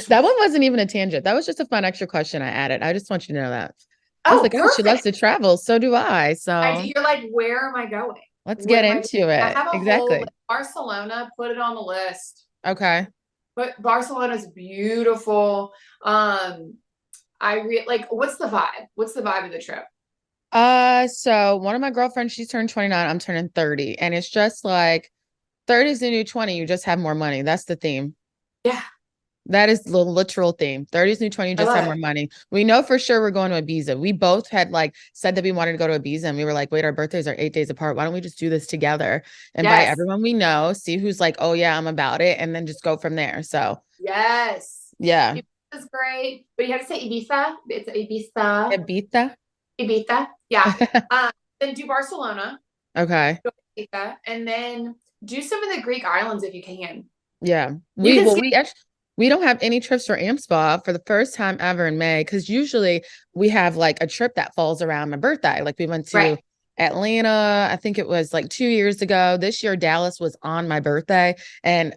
That one wasn't even a tangent. That was just a fun extra question I added. I just want you to know that. I was like, oh, she loves to travel. So do I. So you're like, where am I going? Let's get into it. I have a exactly. whole Barcelona, put it on the list. Okay. But Barcelona's beautiful. What's the vibe? What's the vibe of the trip? So one of my girlfriends, she's turned 29, I'm turning 30. And it's just like 30 is the new 20. You just have more money. That's the theme. Yeah. That is the literal theme. 30 is new 20, you just have more money. We know for sure we're going to Ibiza. We both had said that we wanted to go to Ibiza, and we were like, wait, our birthdays are 8 days apart. Why don't we just do this together? Invite everyone we know, see who's like, oh yeah, I'm about it, and then just go from there. So yes. Yeah. Ibiza's great. But you have to say Ibiza. It's Ibiza. Ibiza. Yeah. Then do Barcelona. Okay. Ibiza, and then do some of the Greek islands if you can. Yeah. We don't have any trips for AmSpa for the first time ever in May, because usually we have like a trip that falls around my birthday. Like we went to Atlanta, I think it was like 2 years ago. This year, Dallas was on my birthday. And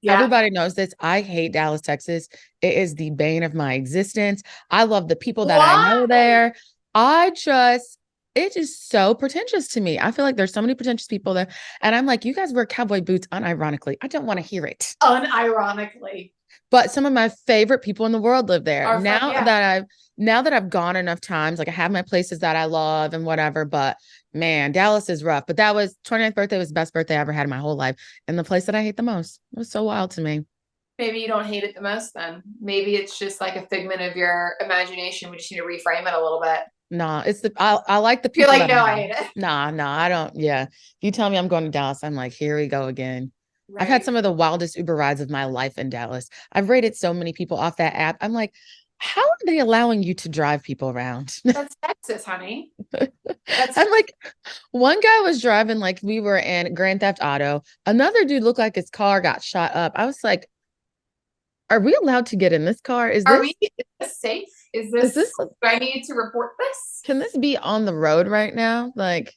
everybody knows this. I hate Dallas, Texas. It is the bane of my existence. I love the people that I know there. It is so pretentious to me. I feel like there's so many pretentious people there. And I'm like, you guys wear cowboy boots unironically. I don't want to hear it. Unironically. But some of my favorite people in the world live there. Now that I've gone enough times, like I have my places that I love and whatever, but man, Dallas is rough. But that was 29th birthday was the best birthday I ever had in my whole life. And the place that I hate the most. It was so wild to me. Maybe you don't hate it the most then. Maybe it's just like a figment of your imagination. We just need to reframe it a little bit. Nah, I like the people. You're like, no, I hate it. Nah, I don't. Yeah. You tell me I'm going to Dallas, I'm like, here we go again. Right. I've had some of the wildest Uber rides of my life in Dallas. I've rated so many people off that app. I'm like, how are they allowing you to drive people around? That's Texas, honey. I'm like, one guy was driving like we were in Grand Theft Auto. Another dude looked like his car got shot up. I was like, are we allowed to get in this car? Is this safe? Is this do I need to report this? Can this be on the road right now? Like,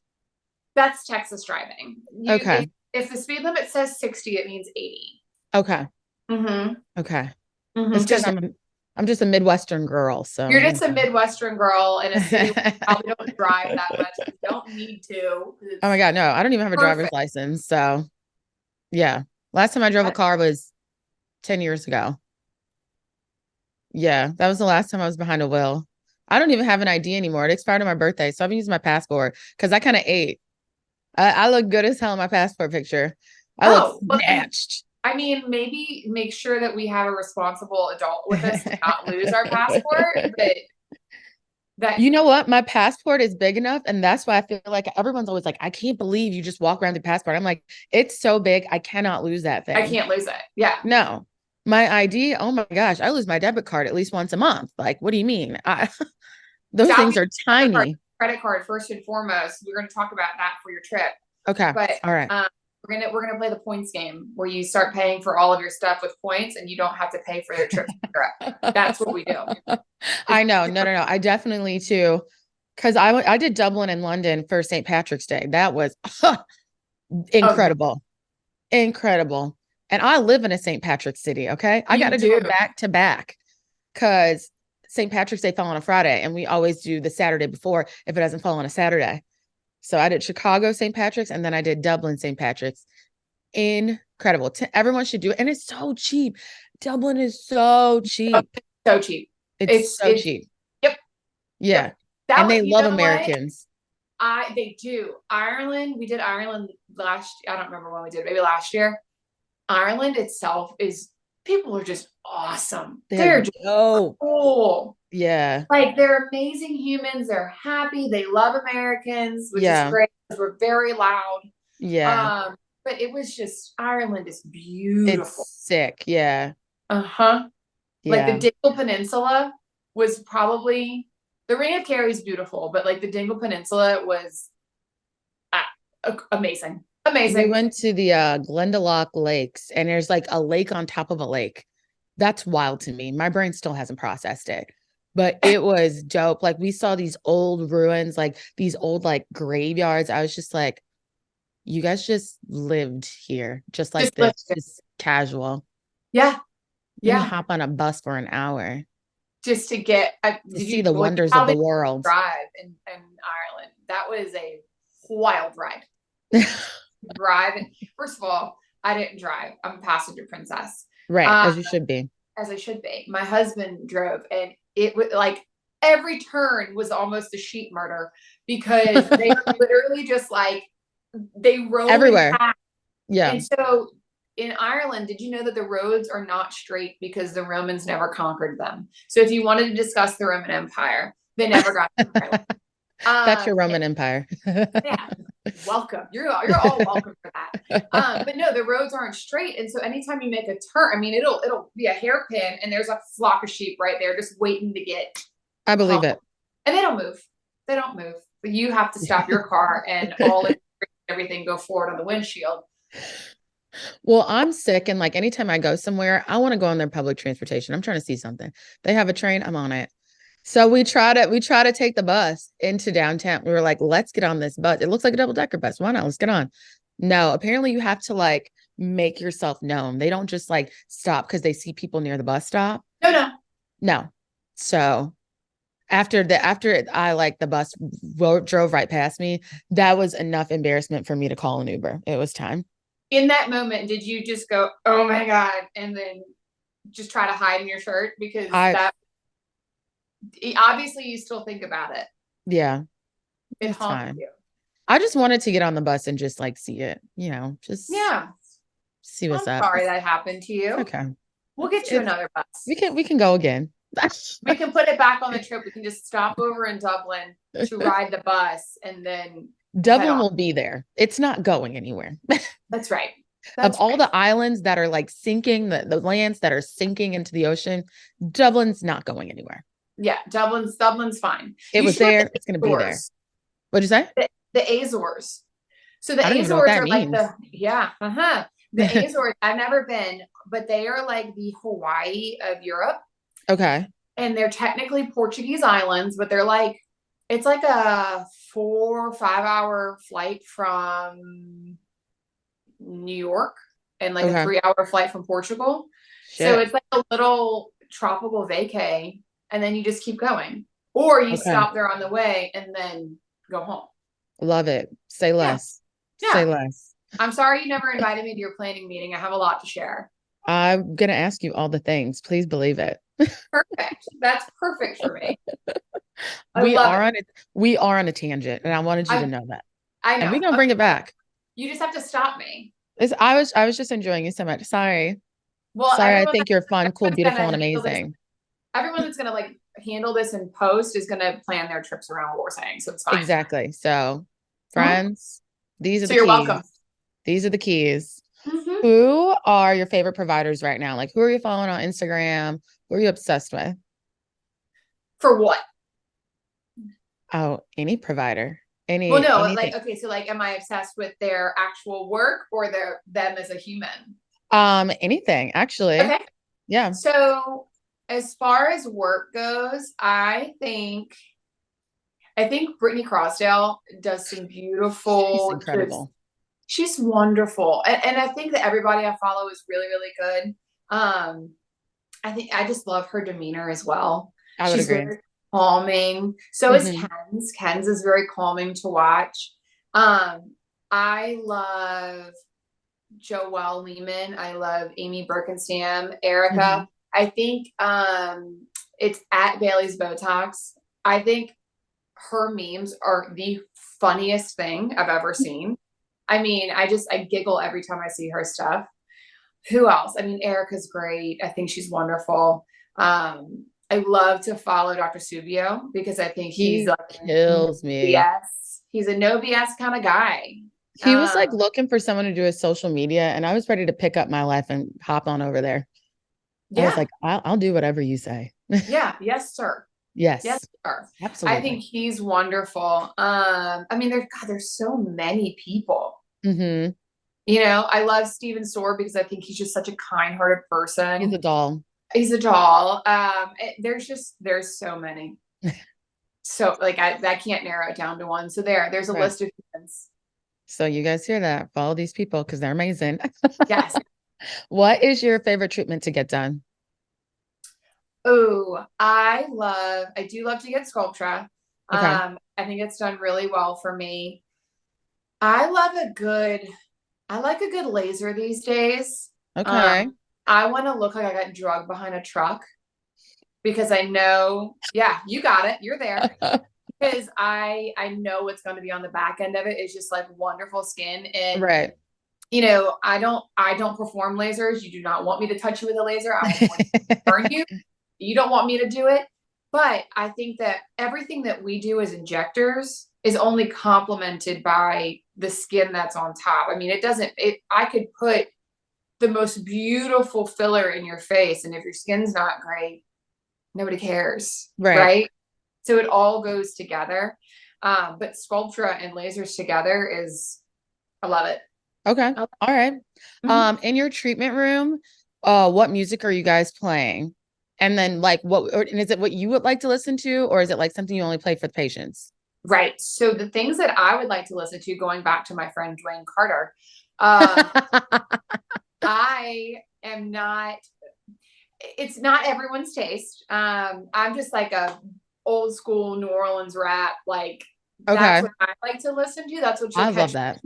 that's Texas driving. Okay. If the speed limit says 60, it means 80. Okay. Mm-hmm. Okay. Mm-hmm. It's because I'm just a Midwestern girl. So you're just a Midwestern girl in a city where you probably don't drive that much. You don't need to. Oh my God, no, I don't even have a driver's license. So yeah. Last time I drove a car was 10 years ago. Yeah, that was the last time I was behind a wheel. I don't even have an ID anymore. It expired on my birthday. So I've been using my passport because I kind of ate. I look good as hell in my passport picture. I look snatched. I mean, maybe make sure that we have a responsible adult with us to not lose our passport. But you know what? My passport is big enough. And that's why I feel like everyone's always like, I can't believe you just walk around the passport. I'm like, it's so big. I cannot lose that thing. I can't lose it. Yeah. No. My ID, oh my gosh, I lose my debit card at least once a month. Like, what do you mean? Those things are tiny. Credit card first and foremost. We're going to talk about that for your trip. Okay. But all right. We're gonna play the points game where you start paying for all of your stuff with points and you don't have to pay for your trip to Europe. That's what we do. I know. No. I definitely too. Cause I did Dublin and London for St. Patrick's Day. That was incredible. Incredible. And I live in a St. Patrick's city. Okay. I got to do it back to back because St. Patrick's Day fell on a Friday and we always do the Saturday before if it doesn't fall on a Saturday. So I did Chicago St. Patrick's and then I did Dublin St. Patrick's. Incredible. Everyone should do it. And it's so cheap. Dublin is so cheap. So cheap. It's so cheap. Yep. Yeah. Yep. And they love Americans. They do. Ireland, we did Ireland I don't remember when we did, maybe last year. Ireland itself is people are just awesome. They're Just dope. cool. Yeah. Like they're amazing humans. They're happy. They love Americans, which is great because we're very loud. Yeah. But it was just, Ireland is It's beautiful. sick. Yeah. Uh-huh. Like the Yeah. Dingle Peninsula was probably, the Ring of Kerry is beautiful, but like the Dingle Peninsula was amazing. We Amazing. went to the Glendalough Lakes, and there's like a lake on top of a lake. That's wild to me. My brain still hasn't processed it, but it was dope. Like we saw these old ruins, like these old like graveyards. I was just like, you guys just lived here, just like this, just casual. Yeah. You Yeah. hop on a bus for an hour just to get to see the wonders of the world. Drive in Ireland. That was a wild ride. Drive. First of all, I didn't drive. I'm a passenger princess. Right. As you should be. As I should be. My husband drove, and it was like every turn was almost a sheep murder because they were literally just like, they roam everywhere. Yeah. And so in Ireland, did you know that the roads are not straight because the Romans never conquered them? So if you wanted to discuss the Roman Empire, they never got to Ireland. That's your Roman Empire. Yeah. Welcome. You're all welcome for that. But no, the roads aren't straight. And so anytime you make a turn, I mean, it'll be a hairpin and there's a flock of sheep right there just waiting to get. I believe it. And they don't move. They don't move. But you have to stop your car and everything go forward on the windshield. Well, I'm sick, and like anytime I go somewhere, I want to go on their public transportation. I'm trying to see something. They have a train, I'm on it. So we try to take the bus into downtown. We were like, let's get on this bus. It looks like a double-decker bus. Why not? Let's get on. No, apparently you have to like make yourself known. They don't just like stop because they see people near the bus stop. No. So after I like the bus drove right past me, that was enough embarrassment for me to call an Uber. It was time. In that moment, did you just go, oh my God, and then just try to hide in your shirt? Because obviously you still think about it. Yeah. It haunts you. I just wanted to get on the bus and just like see it, just see what's up. Sorry that happened to you. Okay. We'll get you another bus. We can go again. We can put it back on the trip. We can just stop over in Dublin to ride the bus, and then Dublin will be there. It's not going anywhere. That's right. Of all the islands that are like sinking, the lands that are sinking into the ocean, Dublin's not going anywhere. Yeah, Dublin's fine. It was there. It's going to be there. What'd you say? The Azores. So the Azores are like the Azores. I've never been, but they are like the Hawaii of Europe. Okay. And they're technically Portuguese islands, but they're like, it's like a 4 or 5 hour flight from New York and like a 3-hour flight from Portugal. Shit. So it's like a little tropical vacay, and then you just keep going, or you stop there on the way and then go home. Love it. Say less. Yeah. Say less. I'm sorry you never invited me to your planning meeting. I have a lot to share. I'm going to ask you all the things. Please believe it. Perfect. That's perfect for me. We are on a tangent, and I wanted you to know that. I know. And we're going to bring it back. You just have to stop me. I was just enjoying you so much. Sorry. Well, sorry. I think you're fun, cool, beautiful, and amazing. Everyone that's going to like handle this in post is going to plan their trips around what we're saying. So it's fine. Exactly. So friends, these are the keys. You're welcome. These are the keys. Mm-hmm. Who are your favorite providers right now? Like, who are you following on Instagram? Who are you obsessed with? For what? Oh, any provider. Anything. Like, okay, so like, am I obsessed with their actual work or them as a human? Anything, actually. Okay. Yeah. So as far as work goes, I think Brittany Crossdale does some beautiful, she's incredible. She's wonderful. And I think that everybody I follow is really, really good. I just love her demeanor as well. She's agree. Very calming. So is Ken's. Ken's is very calming to watch. I love Joelle Lehman. I love Amy Birkenstam, Erica. I think it's at Bailey's Botox. I think her memes are the funniest thing I've ever seen. I mean, I giggle every time I see her stuff. Who else? I mean, Erica's great. I think she's wonderful. I love to follow Dr. Subio because I think he's He like no kills me. BS. He's a no BS kind of guy. He was like looking for someone to do his social media, and I was ready to pick up my life and hop on over there. I was Yeah. like, I'll do whatever you say. Yeah. Yes, sir. Yes, Yes, sir. I think absolutely. he's wonderful. I mean, there's so many people. Mm-hmm. I love Steven Sorr because I think he's just such a kind-hearted He's person. a doll. He's a doll. There's so many. So like I can't narrow it down to one. So there's a Right. list of humans. So you guys hear that? Follow these people because they're amazing. Yes. What is your favorite treatment to get done? Oh, I do love to get Sculptra. Okay. I think it's done really well for me. I love I like a good laser these days. Okay. I want to look like I got drugged behind a truck because I know, yeah, you got it. You're there. Because I know what's going to be on the back end of it. It's just like wonderful skin. And Right. I don't perform lasers. You do not want me to touch you with a laser. I will burn you. You don't want me to do it. But I think that everything that we do as injectors is only complemented by the skin that's on top. I mean, I could put the most beautiful filler in your face, and if your skin's not great, nobody cares. Right. Right. So it all goes together. But Sculptra and lasers together I love it. Okay. All right. Mhm. In your treatment room, what music are you guys playing? And then and is it what you would like to listen to, or is it like something you only play for the patients? Right. So the things that I would like to listen to, going back to my friend Dwayne Carter, um, I am not, it's not everyone's taste. I'm just like a old school New Orleans rap. Like Okay. that's what I like to listen to. That's what you'll I love catch. that.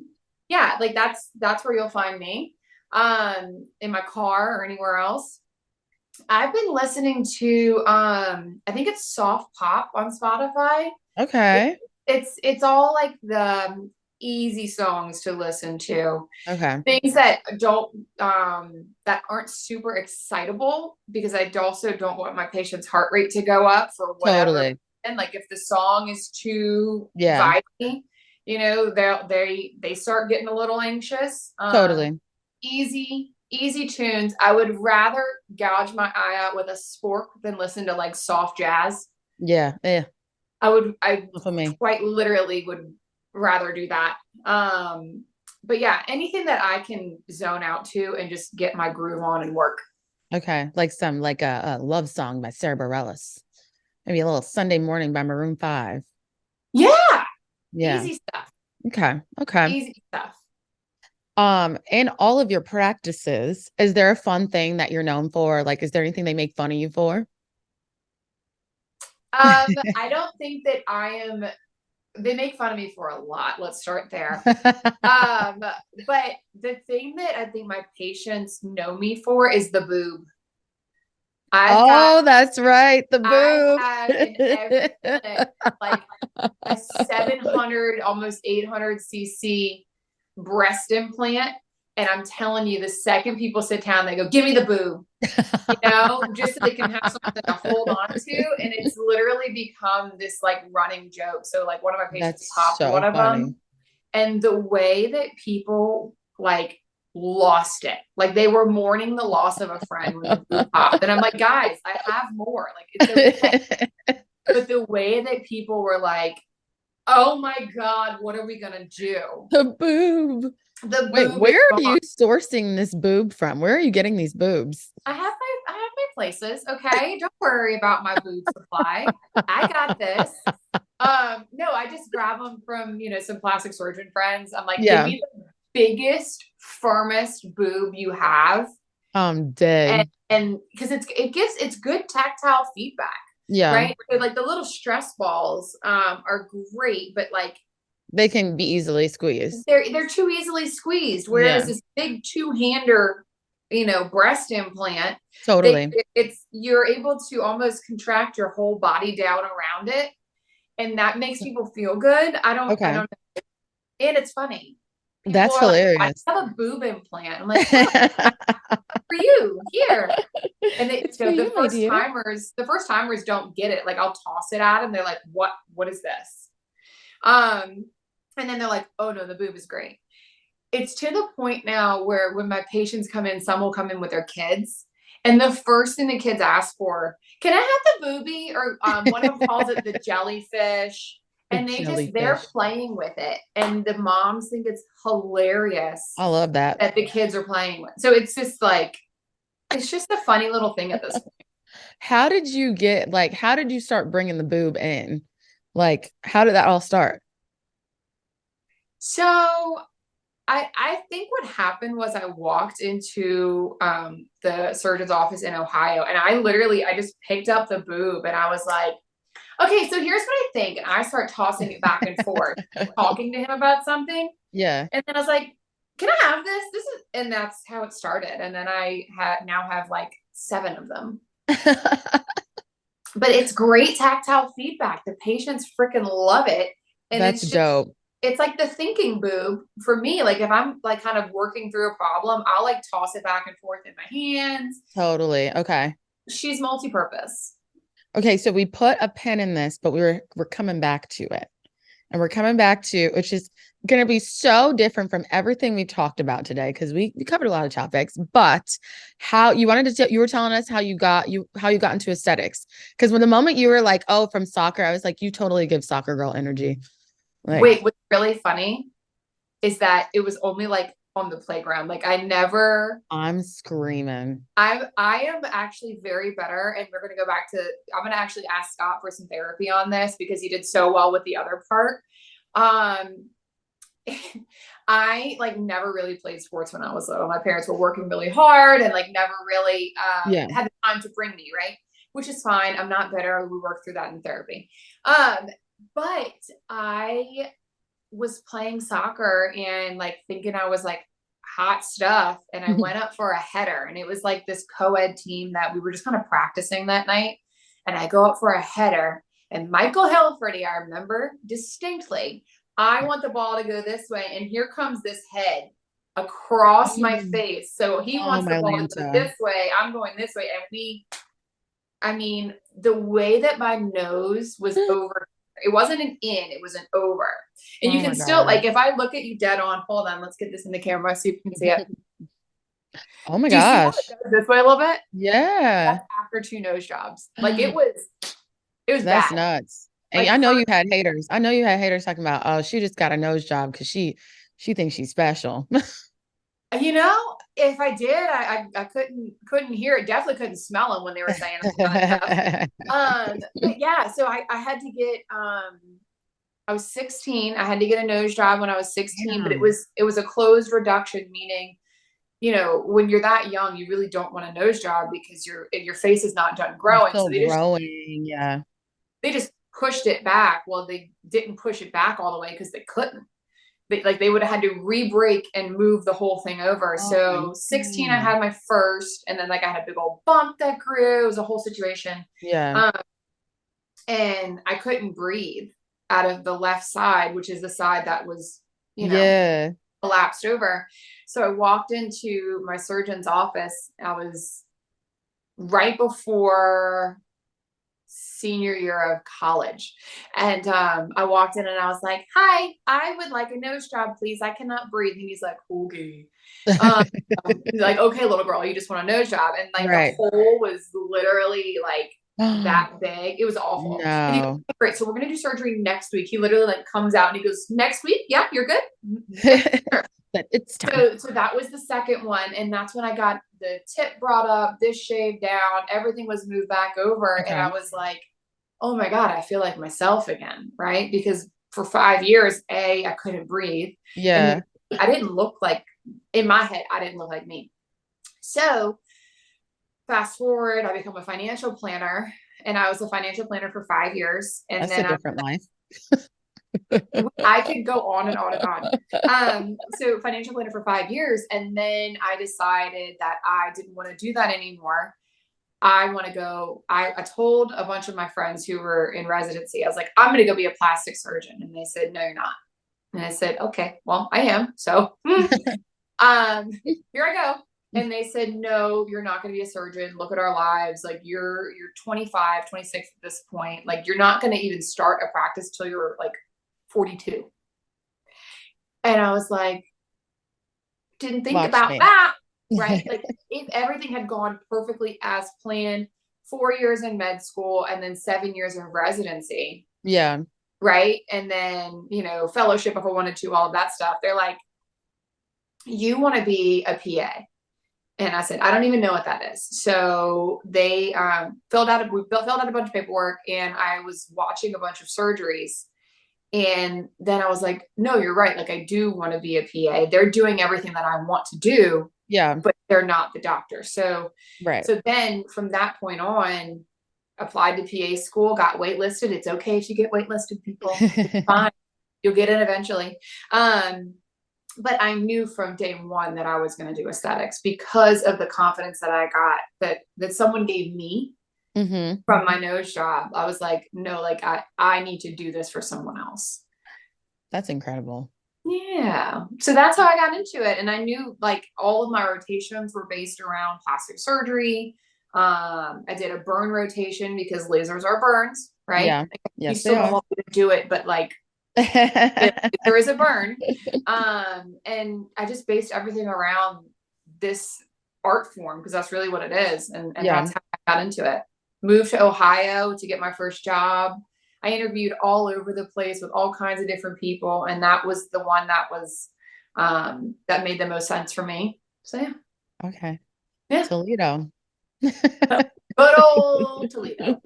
Yeah. Like that's where you'll find me, in my car or anywhere else. I've been listening to, I think it's soft pop on Spotify. It, Okay. it's all like the easy songs to listen to. Okay. Things that that aren't super excitable because I also don't want my patient's heart rate to go up for whatever. Totally. And like if the song is too Yeah. vibey, they start getting a little anxious. Totally. Easy tunes. I would rather gouge my eye out with a spork than listen to like soft jazz. Yeah. Yeah. I For me. quite literally would rather do that. But yeah, anything that I can zone out to and just get my groove on and work. Okay. Like a love song by Sarah Bareilles. Maybe a little Sunday Morning by Maroon 5. Yeah. Yeah. Easy stuff. Okay. Okay. Easy stuff. In all of your practices, is there a fun thing that you're known for? Like, is there anything they make fun of you for? I don't think that they make fun of me for a lot. Let's start there. But the thing that I think my patients know me for is the boob. That's right. The boob. I have in every clinic like a 700, almost 800 cc breast implant. And I'm telling you, the second people sit down, they go, give me the boob, just so they can have something to hold on to. And it's literally become this like running joke. So like one of my patients That's popped one so of funny. them. And the way that people like lost it, like they were mourning the loss of a friend when the boob popped. And I'm like, guys, I have more. Like it's okay. But the way that people were like, oh my God, what are we gonna do? The boob. Wait, Boob where are you sourcing this boob from? Where are you getting these boobs? I have my places. Okay. Don't worry about my boob supply. I got this. No, I just grab them from, some plastic surgeon friends. I'm like, give me the biggest, firmest boob you have. I'm dead. And because it's good tactile feedback. Yeah. Right. So, like the little stress balls are great, but like they can be easily squeezed. They're too easily squeezed. Whereas this big two-hander, breast implant, totally, you're able to almost contract your whole body down around it, and that makes people feel good. I don't know. And it's funny. People That's are like, I hilarious. have a boob implant. I'm like, oh, for you here. And It's for so you, my dear. the first timers don't get it. Like I'll toss it at them. They're like, what is this? And then they're like, oh no, the boob is great. It's to the point now where when my patients come in, some will come in with their kids. And the first thing the kids ask for, can I have the boobie? Or one of them calls it the jellyfish. The And they're jellyfish. playing with it. And the moms think it's hilarious I love that. that the kids are playing with. So it's just like, it's just a funny little thing at this point. How did you how did you start bringing the boob in? Like, how did that all start? So I think what happened was I walked into the surgeon's office in Ohio, and I just picked up the boob and I was like, okay, so here's what I think. And I start tossing it back and forth, talking to him about something. Yeah. And then I was like, can I have this? And that's how it started. And then I now have like 7 of them. But it's great tactile feedback. The patients freaking love it. And That's dope. it's like the thinking boob for me. Like if I'm like kind of working through a problem, I'll like toss it back and forth in my hands. Totally. Okay. She's multi-purpose. Okay, so we put a pin in this, but we're coming back to it. And we're coming back to, which is going to be so different from everything we talked about today, because we covered a lot of topics, but how you wanted to, you were telling us how you got into aesthetics. Because when the moment you were like, oh, from soccer, I was like, you totally give soccer girl energy. Like, wait, what's really funny is that it was only like on the playground. Like I'm screaming. I am actually very better. And we're going to go back to, I'm going to actually ask Scott for some therapy on this because he did so well with the other part. I like never really played sports when I was little. My parents were working really hard and like never really had the time to bring me, right? Which is fine. I'm not bitter. We worked through that in therapy. But I was playing soccer and like thinking I was like hot stuff. And I went up for a header, and it was like this co-ed team that we were just kind of practicing that night. And I go up for a header, and Michael Helferty, I remember distinctly, I want the ball to go this way. And here comes this head across my face. So he wants the ball to go this way. I'm going this way. And the way that my nose was over, it wasn't an in, it was an over. And you can still, like, if I look at you dead on, hold on, let's get this in the camera so you can see it. Oh my gosh. This way a little bit? Yeah. That's after 2 nose jobs. Like it was that's bad. Nuts. And like, I know you had haters. I know you had haters talking about, oh, she just got a nose job because she thinks she's special. If I did, I couldn't hear it. Definitely couldn't smell them when they were saying stuff. But yeah, so I had to get I was 16. I had to get a nose job when I was 16, but it was a closed reduction, meaning, when you're that young, you really don't want a nose job because your face is not done growing. So they just pushed it back. Well, they didn't push it back all the way because they couldn't. They would have had to re-break and move the whole thing over. So 16, I had my first, and then like I had a big old bump that grew. It was a whole situation. Yeah. And I couldn't breathe out of the left side, which is the side that was, collapsed over. So I walked into my surgeon's office. I was right before senior year of college. And I walked in and I was like, hi, I would like a nose job, please. I cannot breathe. And he's like, okay. He's like, okay, little girl, you just want a nose job. And like the hole was literally like that big. It was awful. No. And he goes, great. So we're going to do surgery next week. He literally like comes out and he goes, next week? Yeah, you're good. It's time. So that was the second one. And that's when I got the tip brought up, this shaved down, everything was moved back over. Okay. And I was like, oh my God, I feel like myself again. Right. Because for 5 years, I couldn't breathe. Yeah. I didn't look like, in my head, I didn't look like me. So fast forward, I become a financial planner, and I was a financial planner for 5 years. And that's then a different life. I could go on and on and on. So financial planner for 5 years. And then I decided that I didn't want to do that anymore. I want to go, I told a bunch of my friends who were in residency, I was like, I'm going to go be a plastic surgeon. And they said, no, you're not. And I said, okay, well, I am. So, here I go. And they said, no, you're not going to be a surgeon. Look at our lives. Like you're 25, 26 at this point. Like you're not going to even start a practice till you're like 42. And I was like, didn't think Watch about me. that. Right. Like if everything had gone perfectly as planned, 4 years in med school and then 7 years in residency. Yeah. Right. And then, fellowship if I wanted to, all of that stuff. They're like, you want to be a PA. And I said, I don't even know what that is. So they filled out a bunch of paperwork, and I was watching a bunch of surgeries. And then I was like, no, you're right. Like I do want to be a PA. They're doing everything that I want to do. Yeah. But they're not the doctor. So, right. So then from that point on, applied to PA school, got waitlisted. It's okay if you get waitlisted, people. It's fine. You'll get in eventually. But I knew from day one that I was going to do aesthetics because of the confidence that I got that someone gave me from my nose job. I was like, no, like I need to do this for someone else. That's incredible. Yeah. So that's how I got into it. And I knew like all of my rotations were based around plastic surgery. I did a burn rotation because lasers are burns, right? Yeah. Like, yes, you still don't want me to do it, but like there is a burn. And I just based everything around this art form because that's really what it is. And that's how I got into it. Moved to Ohio to get my first job. I interviewed all over the place with all kinds of different people. And that was the one that was, that made the most sense for me. So yeah. Okay. Yeah. Toledo. Good old Toledo.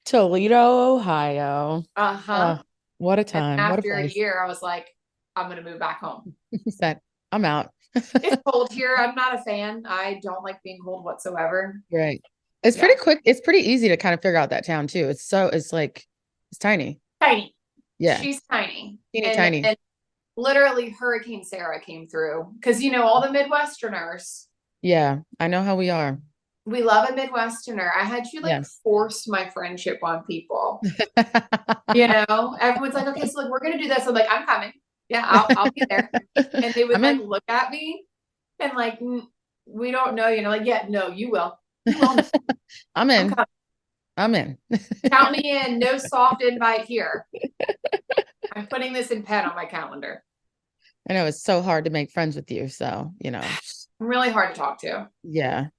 Toledo, Ohio. Uh-huh. What a time. And what after a a year, I was like, I'm going to move back home. He said, I'm out. It's cold here. I'm not a fan. I don't like being cold whatsoever. Right. It's pretty quick. It's pretty easy to kind of figure out that town too. It's tiny. Tiny. Yeah. She's tiny. Tiny. And literally Hurricane Sarah came through because, all the Midwesterners. Yeah. I know how we are. We love a Midwesterner. I had to force my friendship on people. Everyone's like, okay, so like, we're going to do this. I'm like, I'm coming. Yeah, I'll be there. And they would look at me and like, we don't know, like, yeah, no, you will. You will. I'm in. I'm in. Count me in. No soft invite here. I'm putting this in pen on my calendar. I know it's so hard to make friends with you. So, I'm really hard to talk to. Yeah.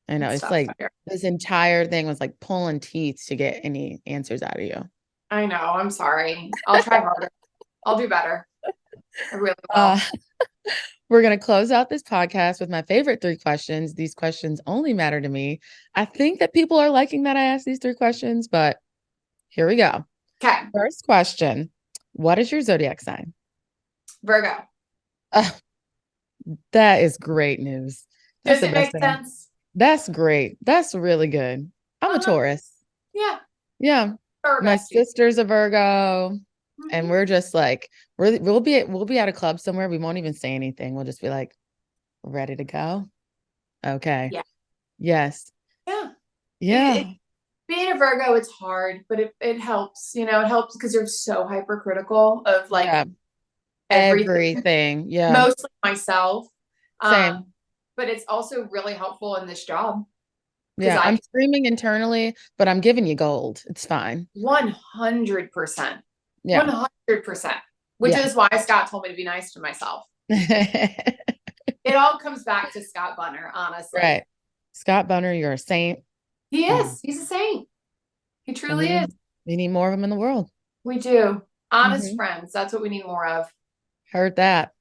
I know. It's like this entire thing was like pulling teeth to get any answers out of you. I know. I'm sorry. I'll try harder. I'll do better. I really will. We're going to close out this podcast with my favorite 3 questions. These questions only matter to me. I think that people are liking that I asked these 3 questions, but here we go. Okay. First question. What is your zodiac sign? Virgo. That is great news. Does it make sense? That's great. That's really good. I'm a Taurus. Yeah. Yeah. My sister's a Virgo. And we're just like, we'll be at a club somewhere. We won't even say anything. We'll just be like, ready to go. Okay. Yeah. Yes. Yeah. Yeah. Being a Virgo, it's hard, but it helps, it helps because you're so hypercritical of like everything. Yeah. Mostly myself. Same. But it's also really helpful in this job. Yeah. I'm screaming internally, but I'm giving you gold. It's fine. 100%. Yeah. 100%. Which is why Scott told me to be nice to myself. It all comes back to Scott Bunner, honestly. Right. Scott Bunner, you're a saint. He is. He's a saint. He truly is. We need more of them in the world. We do. Honest friends. That's what we need more of. Heard that.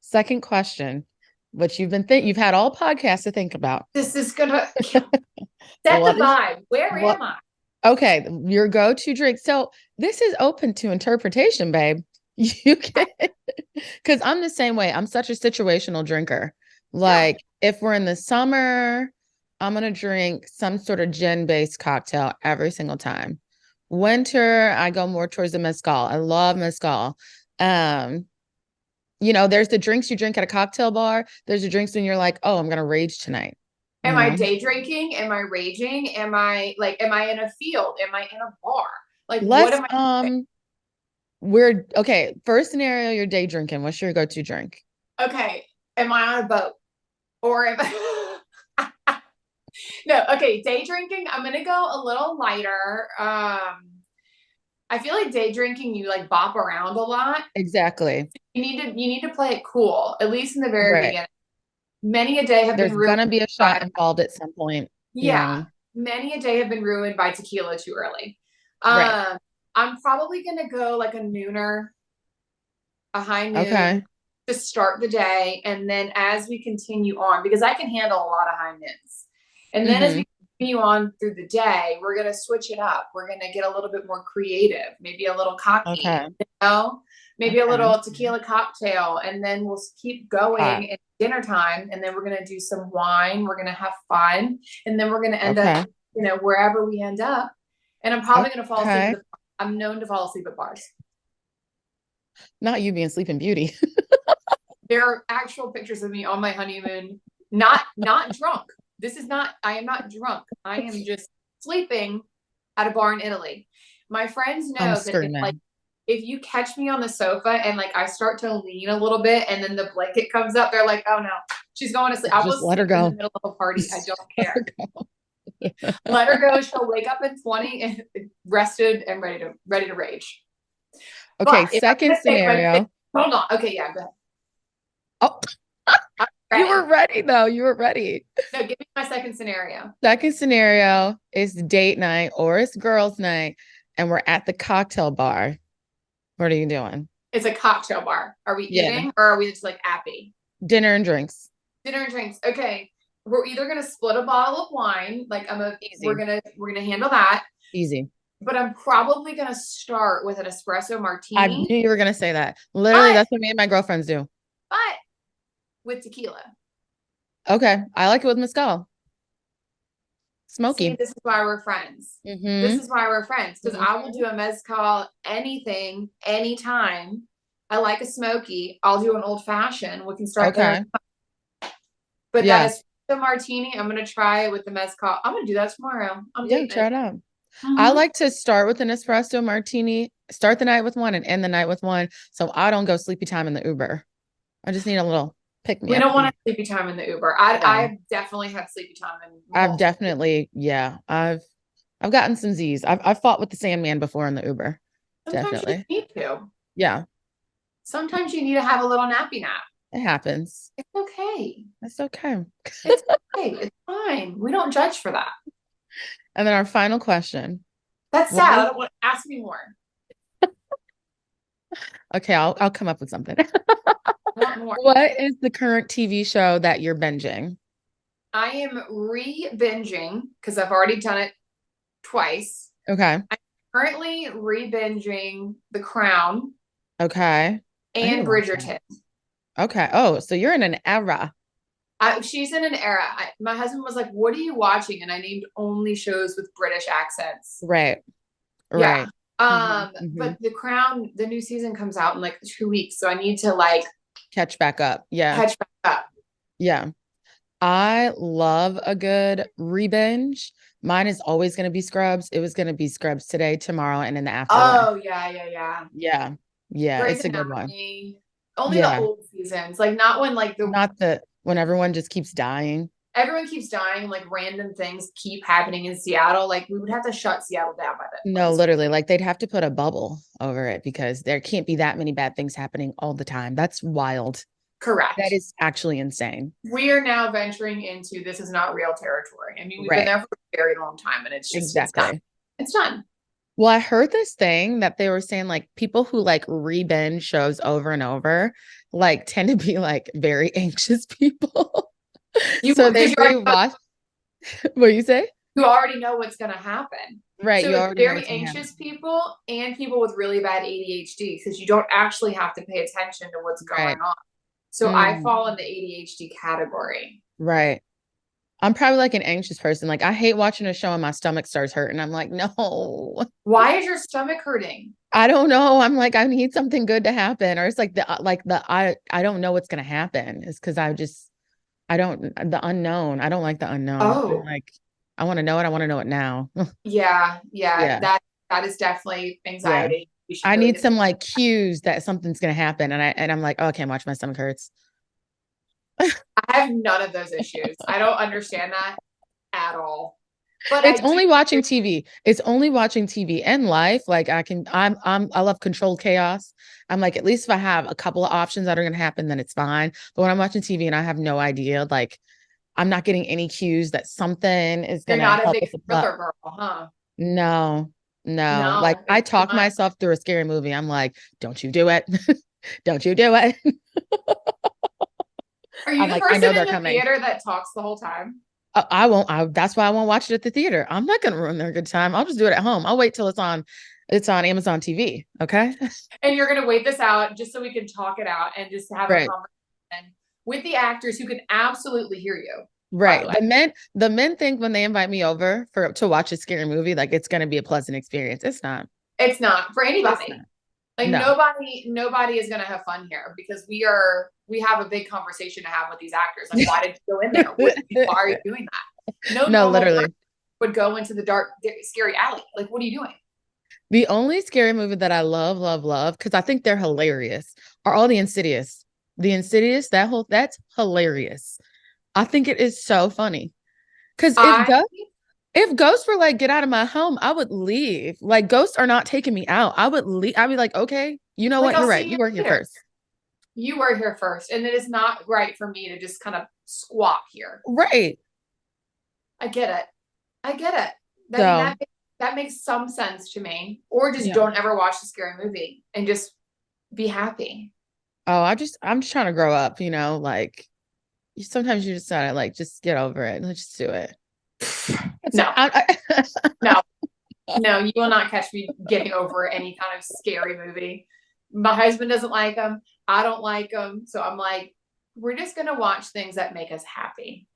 Second question, which you've had all podcasts to think about. This is gonna set the vibe. Where am I? Okay, your go-to drink. So this is open to interpretation, babe. You can, because I'm the same way. I'm such a situational drinker. Like if we're in the summer, I'm gonna drink some sort of gin-based cocktail every single time. Winter, I go more towards the mezcal. I love mezcal. There's the drinks you drink at a cocktail bar. There's the drinks when you're like, oh, I'm gonna rage tonight. Am I day drinking? Am I raging? Am I in a field? Am I in a bar? Like, what am I doing? We're okay. First scenario, you're day drinking. What's your go-to drink? Okay. Am I on a boat? Or am no, okay, day drinking. I'm gonna go a little lighter. I feel like day drinking, you like bop around a lot. Exactly. You need to play it cool, at least in the very Right. beginning. Many a day have been There's ruined gonna be a shot by, involved at some point, you yeah, know. many a day have been ruined by tequila too early. Right. I'm probably gonna go like a nooner, a high noon Okay. to start the day. And then as we continue on, because I can handle a lot of high noons. And then as Mm-hmm. we continue on through the day, we're going to switch it up. We're going to get a little bit more creative, maybe a little cocky, Okay. maybe a Okay. little tequila cocktail. And then we'll keep Hot. going at dinner time. And then we're going to do some wine. We're going to have fun. And then we're going to end up, Okay. wherever we end up. And I'm probably going to fall asleep Okay. I'm known to fall asleep at bars. Not you being Sleeping Beauty. There are actual pictures of me on my honeymoon, not drunk. I am not drunk. I am just sleeping at a bar in Italy. My friends I'm know that screaming. if you catch me on the sofa and like I start to lean a little bit and then the blanket comes up, they're like, oh no, she's going to sleep. I Just will let her sleep in the go. middle of a party. I Just don't let her care. go. Let her go. She'll wake up in 20 and rested and ready to rage. Okay, But if I'm second gonna take my scenario. hold on. Okay, yeah, go ahead. Oh, I'm you ready. were ready though. You were ready. No, give me my second scenario. Second scenario is date night or it's girls' night, and we're at the cocktail bar. What are you doing? It's a cocktail bar. Are we Yeah, eating or are we just like appy? dinner and drinks. Dinner and drinks. Okay. We're either gonna split a bottle of wine, like Easy, we're gonna handle that, easy. but I'm probably gonna start with an espresso I knew martini, you were gonna say that. Literally, but that's what me and my girlfriends do. but with tequila. Okay, I like it with mezcal, See, smoky. this is why we're friends. This Mm-hmm. is why we're friends because I will Mm-hmm. do a mezcal anything, anytime. I like a smoky. I'll do an old fashioned. We can start there. Okay. But that Yeah. is the martini. I'm gonna try it with the mezcal. I'm gonna do that tomorrow. I'm Yeah. dating Try it. it out. I Mhm. like to start with an espresso martini, start the night with one, and end the night with one, so I don't go sleepy time in the Uber. I just need a little pick me We up. don't want a sleepy time in the Uber. Yeah. I've definitely had sleepy time in I've multiple. definitely, yeah, I've gotten some Z's. I've fought with the Sandman before in the Uber. Sometimes you Definitely. need to. Yeah, Sometimes you need to have a little nappy nap. it happens. It's okay. That's okay. It's okay. It's fine. We don't judge for that. And then our final question. That's What sad. I is don't want to ask me more. okay, I'll come up with something. I want more. What is the current TV show that you're binging? I am re-binging because I've already done it twice. Okay. I'm currently re-binging The Crown Okay. I need to and watch that. Bridgerton. Okay. Oh, so you're in an era. She's in an era. My husband was like, "What are you watching?" And I named only shows with British accents. Right. Yeah. Right. Hmm. Hmm. But The Crown, the new season comes out in like 2 weeks, so I need to like Catch back up. Yeah. catch back up. Yeah. I love a good re-binge. Mine is always going to be Scrubs. It was going to be Scrubs today, tomorrow, and in the afterlife. Oh yeah, yeah, yeah. Yeah. Yeah. Grey's It's a good one. Anatomy. Only the Yeah. old seasons, like not when like the Not the when everyone just keeps dying. everyone keeps dying, like random things keep happening in Seattle. Like we would have to shut Seattle down by then. No, literally, like they'd have to put a bubble over it because there can't be that many bad things happening all the time. That's wild. That Correct. is actually insane. We are now venturing into this is not real territory. I mean, we've been Right. there for a very long time, and it's just it's done. Exactly. It's done. Well, I heard this thing that they were saying like people who like re-binge shows over and over like tend to be like very anxious people. So they Because rewatch. What you say? you already know what's going to happen. Right. So You it's already know very what's gonna happen. anxious people and people with really bad ADHD because you don't actually have to pay attention to what's Right. going on. So I Mm, fall in the ADHD category. right. I'm probably like an anxious person. Like I hate watching a show and my stomach starts hurting. I'm like, no, Why is your stomach hurting? I don't know. I'm like, I need something good to happen. Or it's I don't know what's gonna happen. It's because I don't the unknown. I don't like the unknown. I'm Oh, like, I want to know it. I want to know it now. yeah, yeah. Yeah. That is definitely Yeah. anxiety. I need some like cues that something's gonna happen, and I'm like, oh, I can't watch, my stomach hurts. I have none of those issues. I don't understand that at all. But it's only watching TV. It's only watching TV and life. Like I love controlled chaos. I'm like, at least if I have a couple of options that are gonna happen, then it's fine. But when I'm watching TV and I have no idea, like I'm not getting any cues that something is You're gonna not a help big with the plot. thriller girl, huh? No, no. Like No, I it's talk not. myself through a scary movie. I'm like, don't you do it. Don't you do it. Are you I'm the like, I person know in they're the coming. theater that talks the whole time? I won't. That's why I won't watch it at the theater. I'm not gonna ruin their good time. I'll just do it at home. I'll wait till it's on. It's on Amazon TV. Okay. And you're gonna wait this out just so we can talk it out and just have a Right. conversation with the actors who can absolutely hear you. Right. The men think when they invite me over to watch a scary movie, like it's gonna be a pleasant experience. It's not. It's not for anybody. Not. Like No. nobody is gonna have fun here because we have a big conversation to have with these actors. Like, why did you go in there? Why are you doing that? No, No, normal literally. person would go into the dark, scary alley. Like, what are you doing? The only scary movie that I love, love, love, because I think they're hilarious, are all the Insidious. The Insidious, that's hilarious. I think it is so funny. Because if ghosts were like, get out of my home, I would leave. Like ghosts are not taking me out. I would leave. I'd be like, okay, you know what? You're right. You were here first. You were here first. And it is not right for me to just kind of squat here. Right. I get it. That makes some sense to me. Or just don't ever watch a scary movie and just be happy. Oh, I'm just trying to grow up, like sometimes you just gotta like just get over it. Let's just do it. No. No, you will not catch me getting over any kind of scary movie. My husband doesn't like them. I don't like them. So I'm like, we're just going to watch things that make us happy.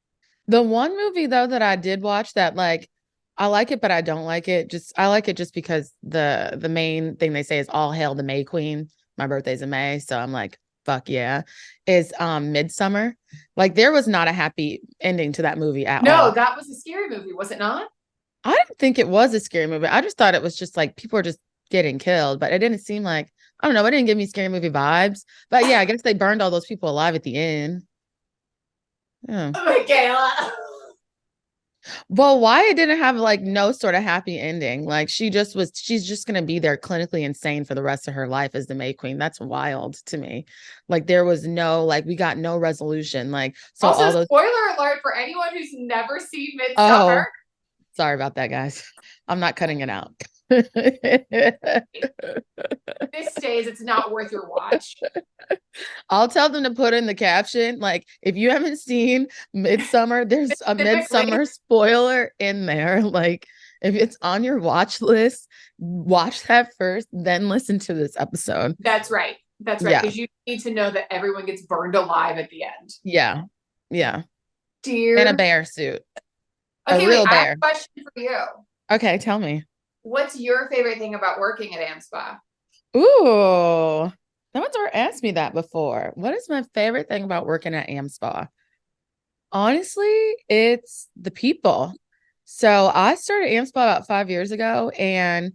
The one movie though that I did watch that like I like it, but I don't like it. I like it just because the main thing they say is all hail the May Queen. My birthday's in May, so I'm like, fuck yeah. Is Midsommar. Like there was not a happy ending to that movie at all. No, that was a scary movie, was it not? I didn't think it was a scary movie. I just thought it was just like people are just getting killed, but it didn't seem like, I don't know, it didn't give me scary movie vibes. But yeah, I guess they burned all those people alive at the end. Yeah. Michaela. Well, why it didn't have like no sort of happy ending? Like she's just gonna be there clinically insane for the rest of her life as the May Queen. That's wild to me. Like there was no, like we got no resolution. Like so also, all those spoiler alert for anyone who's never seen Midsommar. Oh, sorry about that, guys. I'm not cutting it out. This stays, it's not worth your watch. I'll tell them to put in the caption, like, if you haven't seen Midsommar, there's a Midsommar spoiler in there. Like, if it's on your watch list, watch that first, then listen to this episode. That's right. Because you need to know that everyone gets burned alive at the end. Yeah. Yeah. Dear. In a bear suit. Okay, a real bear. I have a question for you. Okay, tell me. What's your favorite thing about working at AmSpa? Ooh, no one's ever asked me that before. What is my favorite thing about working at AmSpa? Honestly, it's the people. So I started AmSpa about 5 years ago, and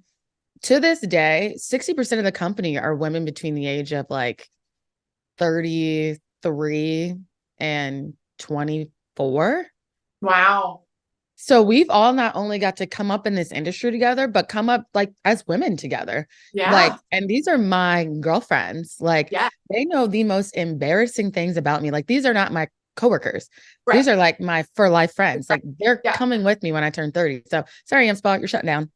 to this day, 60% of the company are women between the age of like 33 and 24. Wow. So we've all not only got to come up in this industry together, but come up like as women together. Yeah. Like, and these are my girlfriends. Like, they know the most embarrassing things about me. Like, these are not my coworkers. Right. These are like my for life friends. Like, they're coming with me when I turn 30. So sorry, AmSpa, you're shut down.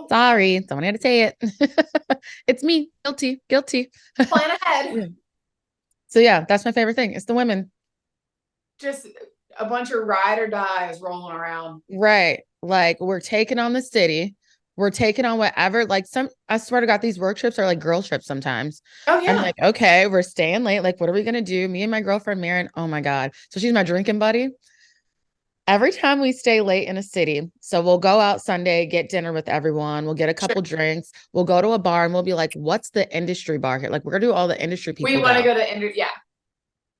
Sorry, someone had to say it. It's me. Guilty. Plan ahead. So yeah, that's my favorite thing. It's the women. Just a bunch of ride or dies rolling around. Right. Like we're taking on the city. We're taking on whatever. Like I swear to God, these work trips are like girl trips sometimes. Oh yeah. I'm like, okay, we're staying late. Like, what are we going to do? Me and my girlfriend, Marin. Oh my God. So she's my drinking buddy. Every time we stay late in a city. So we'll go out Sunday, get dinner with everyone. We'll get a couple drinks. We'll go to a bar and we'll be like, what's the industry bar here? Like, we're going to do all the industry people. We want to go to industry. Yeah.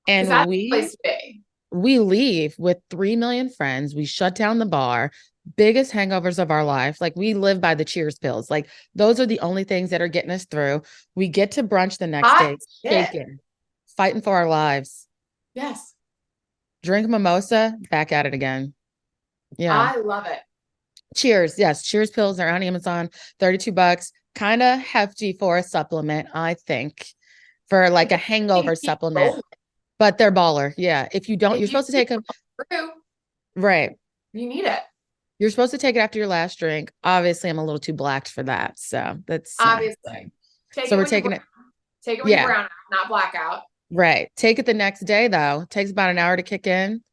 And that's the place to be. We leave with 3 million friends. We shut down the bar. biggest hangovers of our life. Like we live by the Cheers pills. Like those are the only things that are getting us through. We get to brunch the next day, shaking, fighting for our lives. Yes. Drink mimosa, back at it again. Yeah. I love it. Cheers. Yes. Cheers pills are on Amazon, $32. Kind of hefty for a supplement, I think, for like a hangover supplement. But they're baller. Yeah. If you don't, you're supposed to take them. Right. You need it. You're supposed to take it after your last drink. Obviously, I'm a little too blacked for that. So that's obviously. So we're taking it. Take it when you're brown out, not blackout. Right. Take it the next day, though. It takes about an hour to kick in.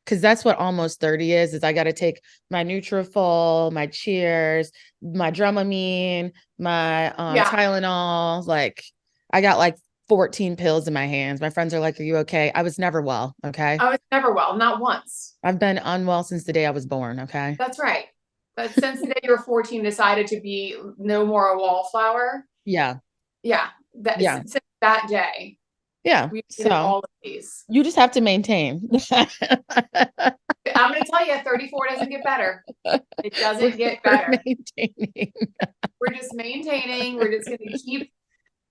Because that's what almost 30 is I got to take my Nutrafol, my Cheers, my Dramamine, my Tylenol. Like I got like 14 pills in my hands. My friends are like, are you okay? I was never well. Okay. I was never well. Not once. I've been unwell since the day I was born. Okay. That's right. But since the day you were 14, decided to be no more a wallflower. Yeah. Yeah. Since that day. Yeah. So all of these. You just have to maintain. I'm going to tell you, 34 doesn't get better. It doesn't get better. We're just maintaining. We're just going to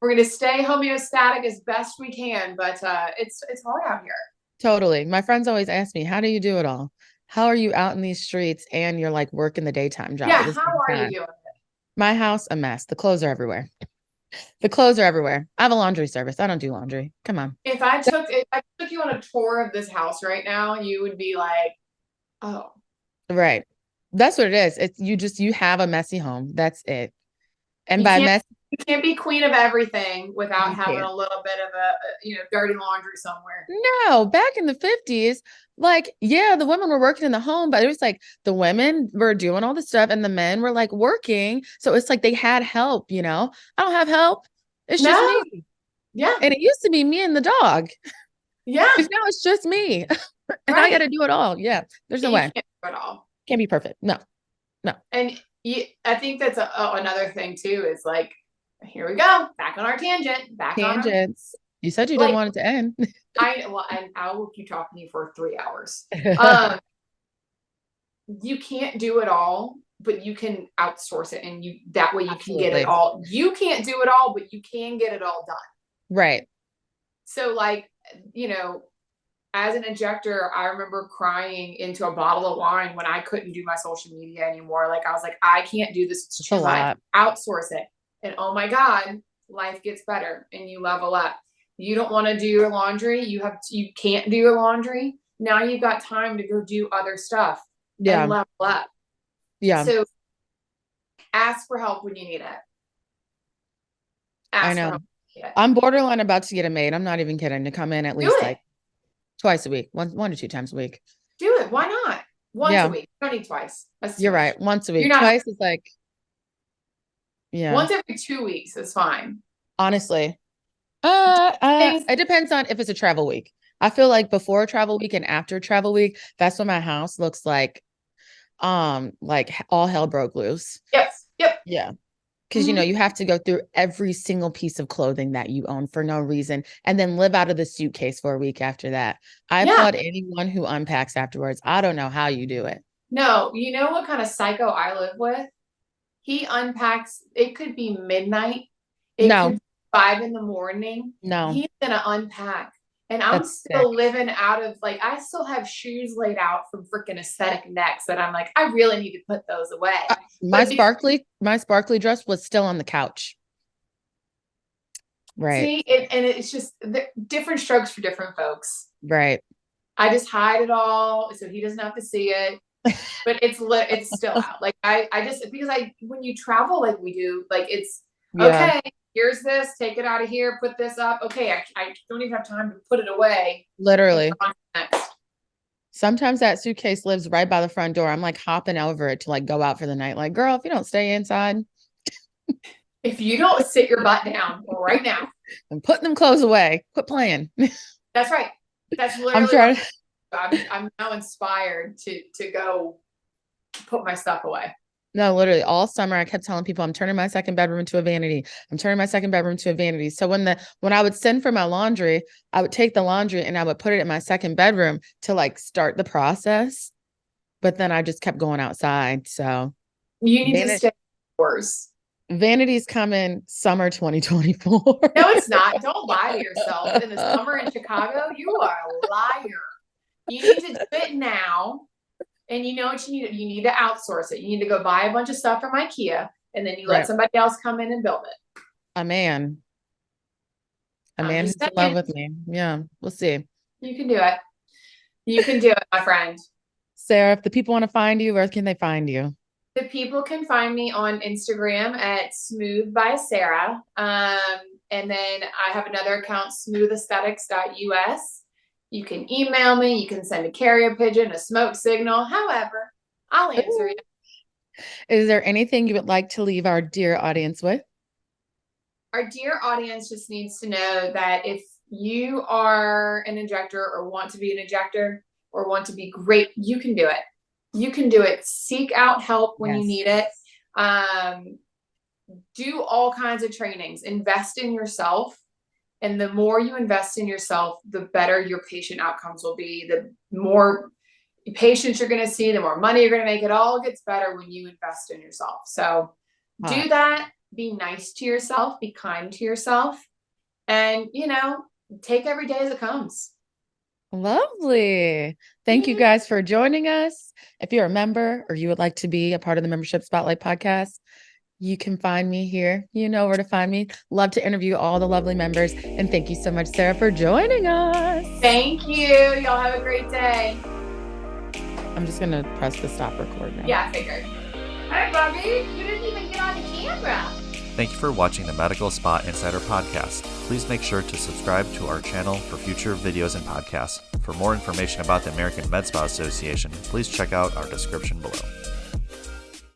we're going to stay homeostatic as best we can. But it's hard out here. Totally. My friends always ask me, how do you do it all? How are you out in these streets and you're like working the daytime job? Yeah. How are you doing it? My house, a mess. The clothes are everywhere. The clothes are everywhere. I have a laundry service. I don't do laundry. Come on. If I took you on a tour of this house right now, you would be like, oh. Right. That's what it is. It's you have a messy home. That's it. And you can't be queen of everything without having a little bit of a dirty laundry somewhere. No, back in the 50s, like, yeah, the women were working in the home, but it was like the women were doing all the stuff and the men were like working. So it's like they had help, I don't have help. It's just me. Yeah. And it used to be me and the dog. Yeah. Now it's just me. And I got to do it all. Yeah. There's no way. Can't do it all. Can't be perfect. No. And I think that's another thing too, is like, here we go. Back on our tangent. Tangents. You said you didn't want it to end. I will keep talking to you for 3 hours. You can't do it all, but you can outsource it, and that way you can get it all. You can't do it all, but you can get it all done. Right. So like, as an injector, I remember crying into a bottle of wine when I couldn't do my social media anymore. Like I was like, I can't do this. It's too much. Outsource it. And oh my God, life gets better and you level up. You don't want to do your laundry. You can't do your laundry. Now you've got time to go do other stuff. Yeah. And level up. Yeah. So ask for help when you need it. I know. I'm borderline about to get a maid. I'm not even kidding. To come in at least like twice a week, one to 2 times a week. Do it. Why not? Once a week. You don't need twice. You're right. Once a week. Twice is like, once every 2 weeks is fine. Honestly. It depends on if it's a travel week. I feel like before travel week and after travel week, that's when my house looks like all hell broke loose. Yes. Yep. Yeah. Because, you have to go through every single piece of clothing that you own for no reason and then live out of the suitcase for a week after that. I applaud anyone who unpacks afterwards. I don't know how you do it. No, you know what kind of psycho I live with? He unpacks. It could be midnight. It could be 5 a.m. No. He's going to unpack. And I'm still living out of I still have shoes laid out from freaking aesthetic necks that I'm like, I really need to put those away. My sparkly dress was still on the couch. Right. See, and it's just different strokes for different folks. Right. I just hide it all so he doesn't have to see it. But it's still out. Like I just, because when you travel like we do, like it's okay. Here's this, take it out of here, put this up. Okay, I don't even have time to put it away. Literally. Sometimes that suitcase lives right by the front door. I'm like hopping over it to like go out for the night. Like, girl, if you don't stay inside. If you don't sit your butt down right now. I'm putting them clothes away. Quit playing. That's right. That's literally I'm now inspired to go put my stuff away. No, literally all summer I kept telling people I'm turning my second bedroom into a vanity. I'm turning my second bedroom to a vanity. So when I would send for my laundry, I would take the laundry and I would put it in my second bedroom to like start the process but then I just kept going outside. So you need to stay indoors. Vanity's coming summer 2024. No, it's not. Don't lie to yourself. In the summer in Chicago, you are a liar. You need to do it now. And you know what you need? You need to outsource it. You need to go buy a bunch of stuff from IKEA, and then you let somebody else come in and build it. A man who's in love with me. Yeah, we'll see. You can do it. You can do it, my friend. Sarah, if the people want to find you, where can they find you? The people can find me on Instagram at Smooth by Sarah. And then I have another account, smoothesthetics.us. You can email me. You can send a carrier pigeon, a smoke signal. However, I'll answer you. Is there anything you would like to leave our dear audience with? Our dear audience just needs to know that if you are an injector or want to be an injector or want to be great, you can do it. You can do it. Seek out help when you need it. Do all kinds of trainings. Invest in yourself. And the more you invest in yourself, the better your patient outcomes will be. The more patients you're going to see, the more money you're going to make. It all gets better when you invest in yourself. So do that. Be nice to yourself. Be kind to yourself. And, take every day as it comes. Lovely. Thank you guys for joining us. If you're a member or you would like to be a part of the Membership Spotlight podcast, you can find me here. You know where to find me. Love to interview all the lovely members. And thank you so much, Sarah, for joining us. Thank you. Y'all have a great day. I'm just going to press the stop record now. Yeah, I figured. All right, Bobby. You didn't even get on the camera. Thank you for watching the Medical Spa Insider podcast. Please make sure to subscribe to our channel for future videos and podcasts. For more information about the American Med Spa Association, please check out our description below.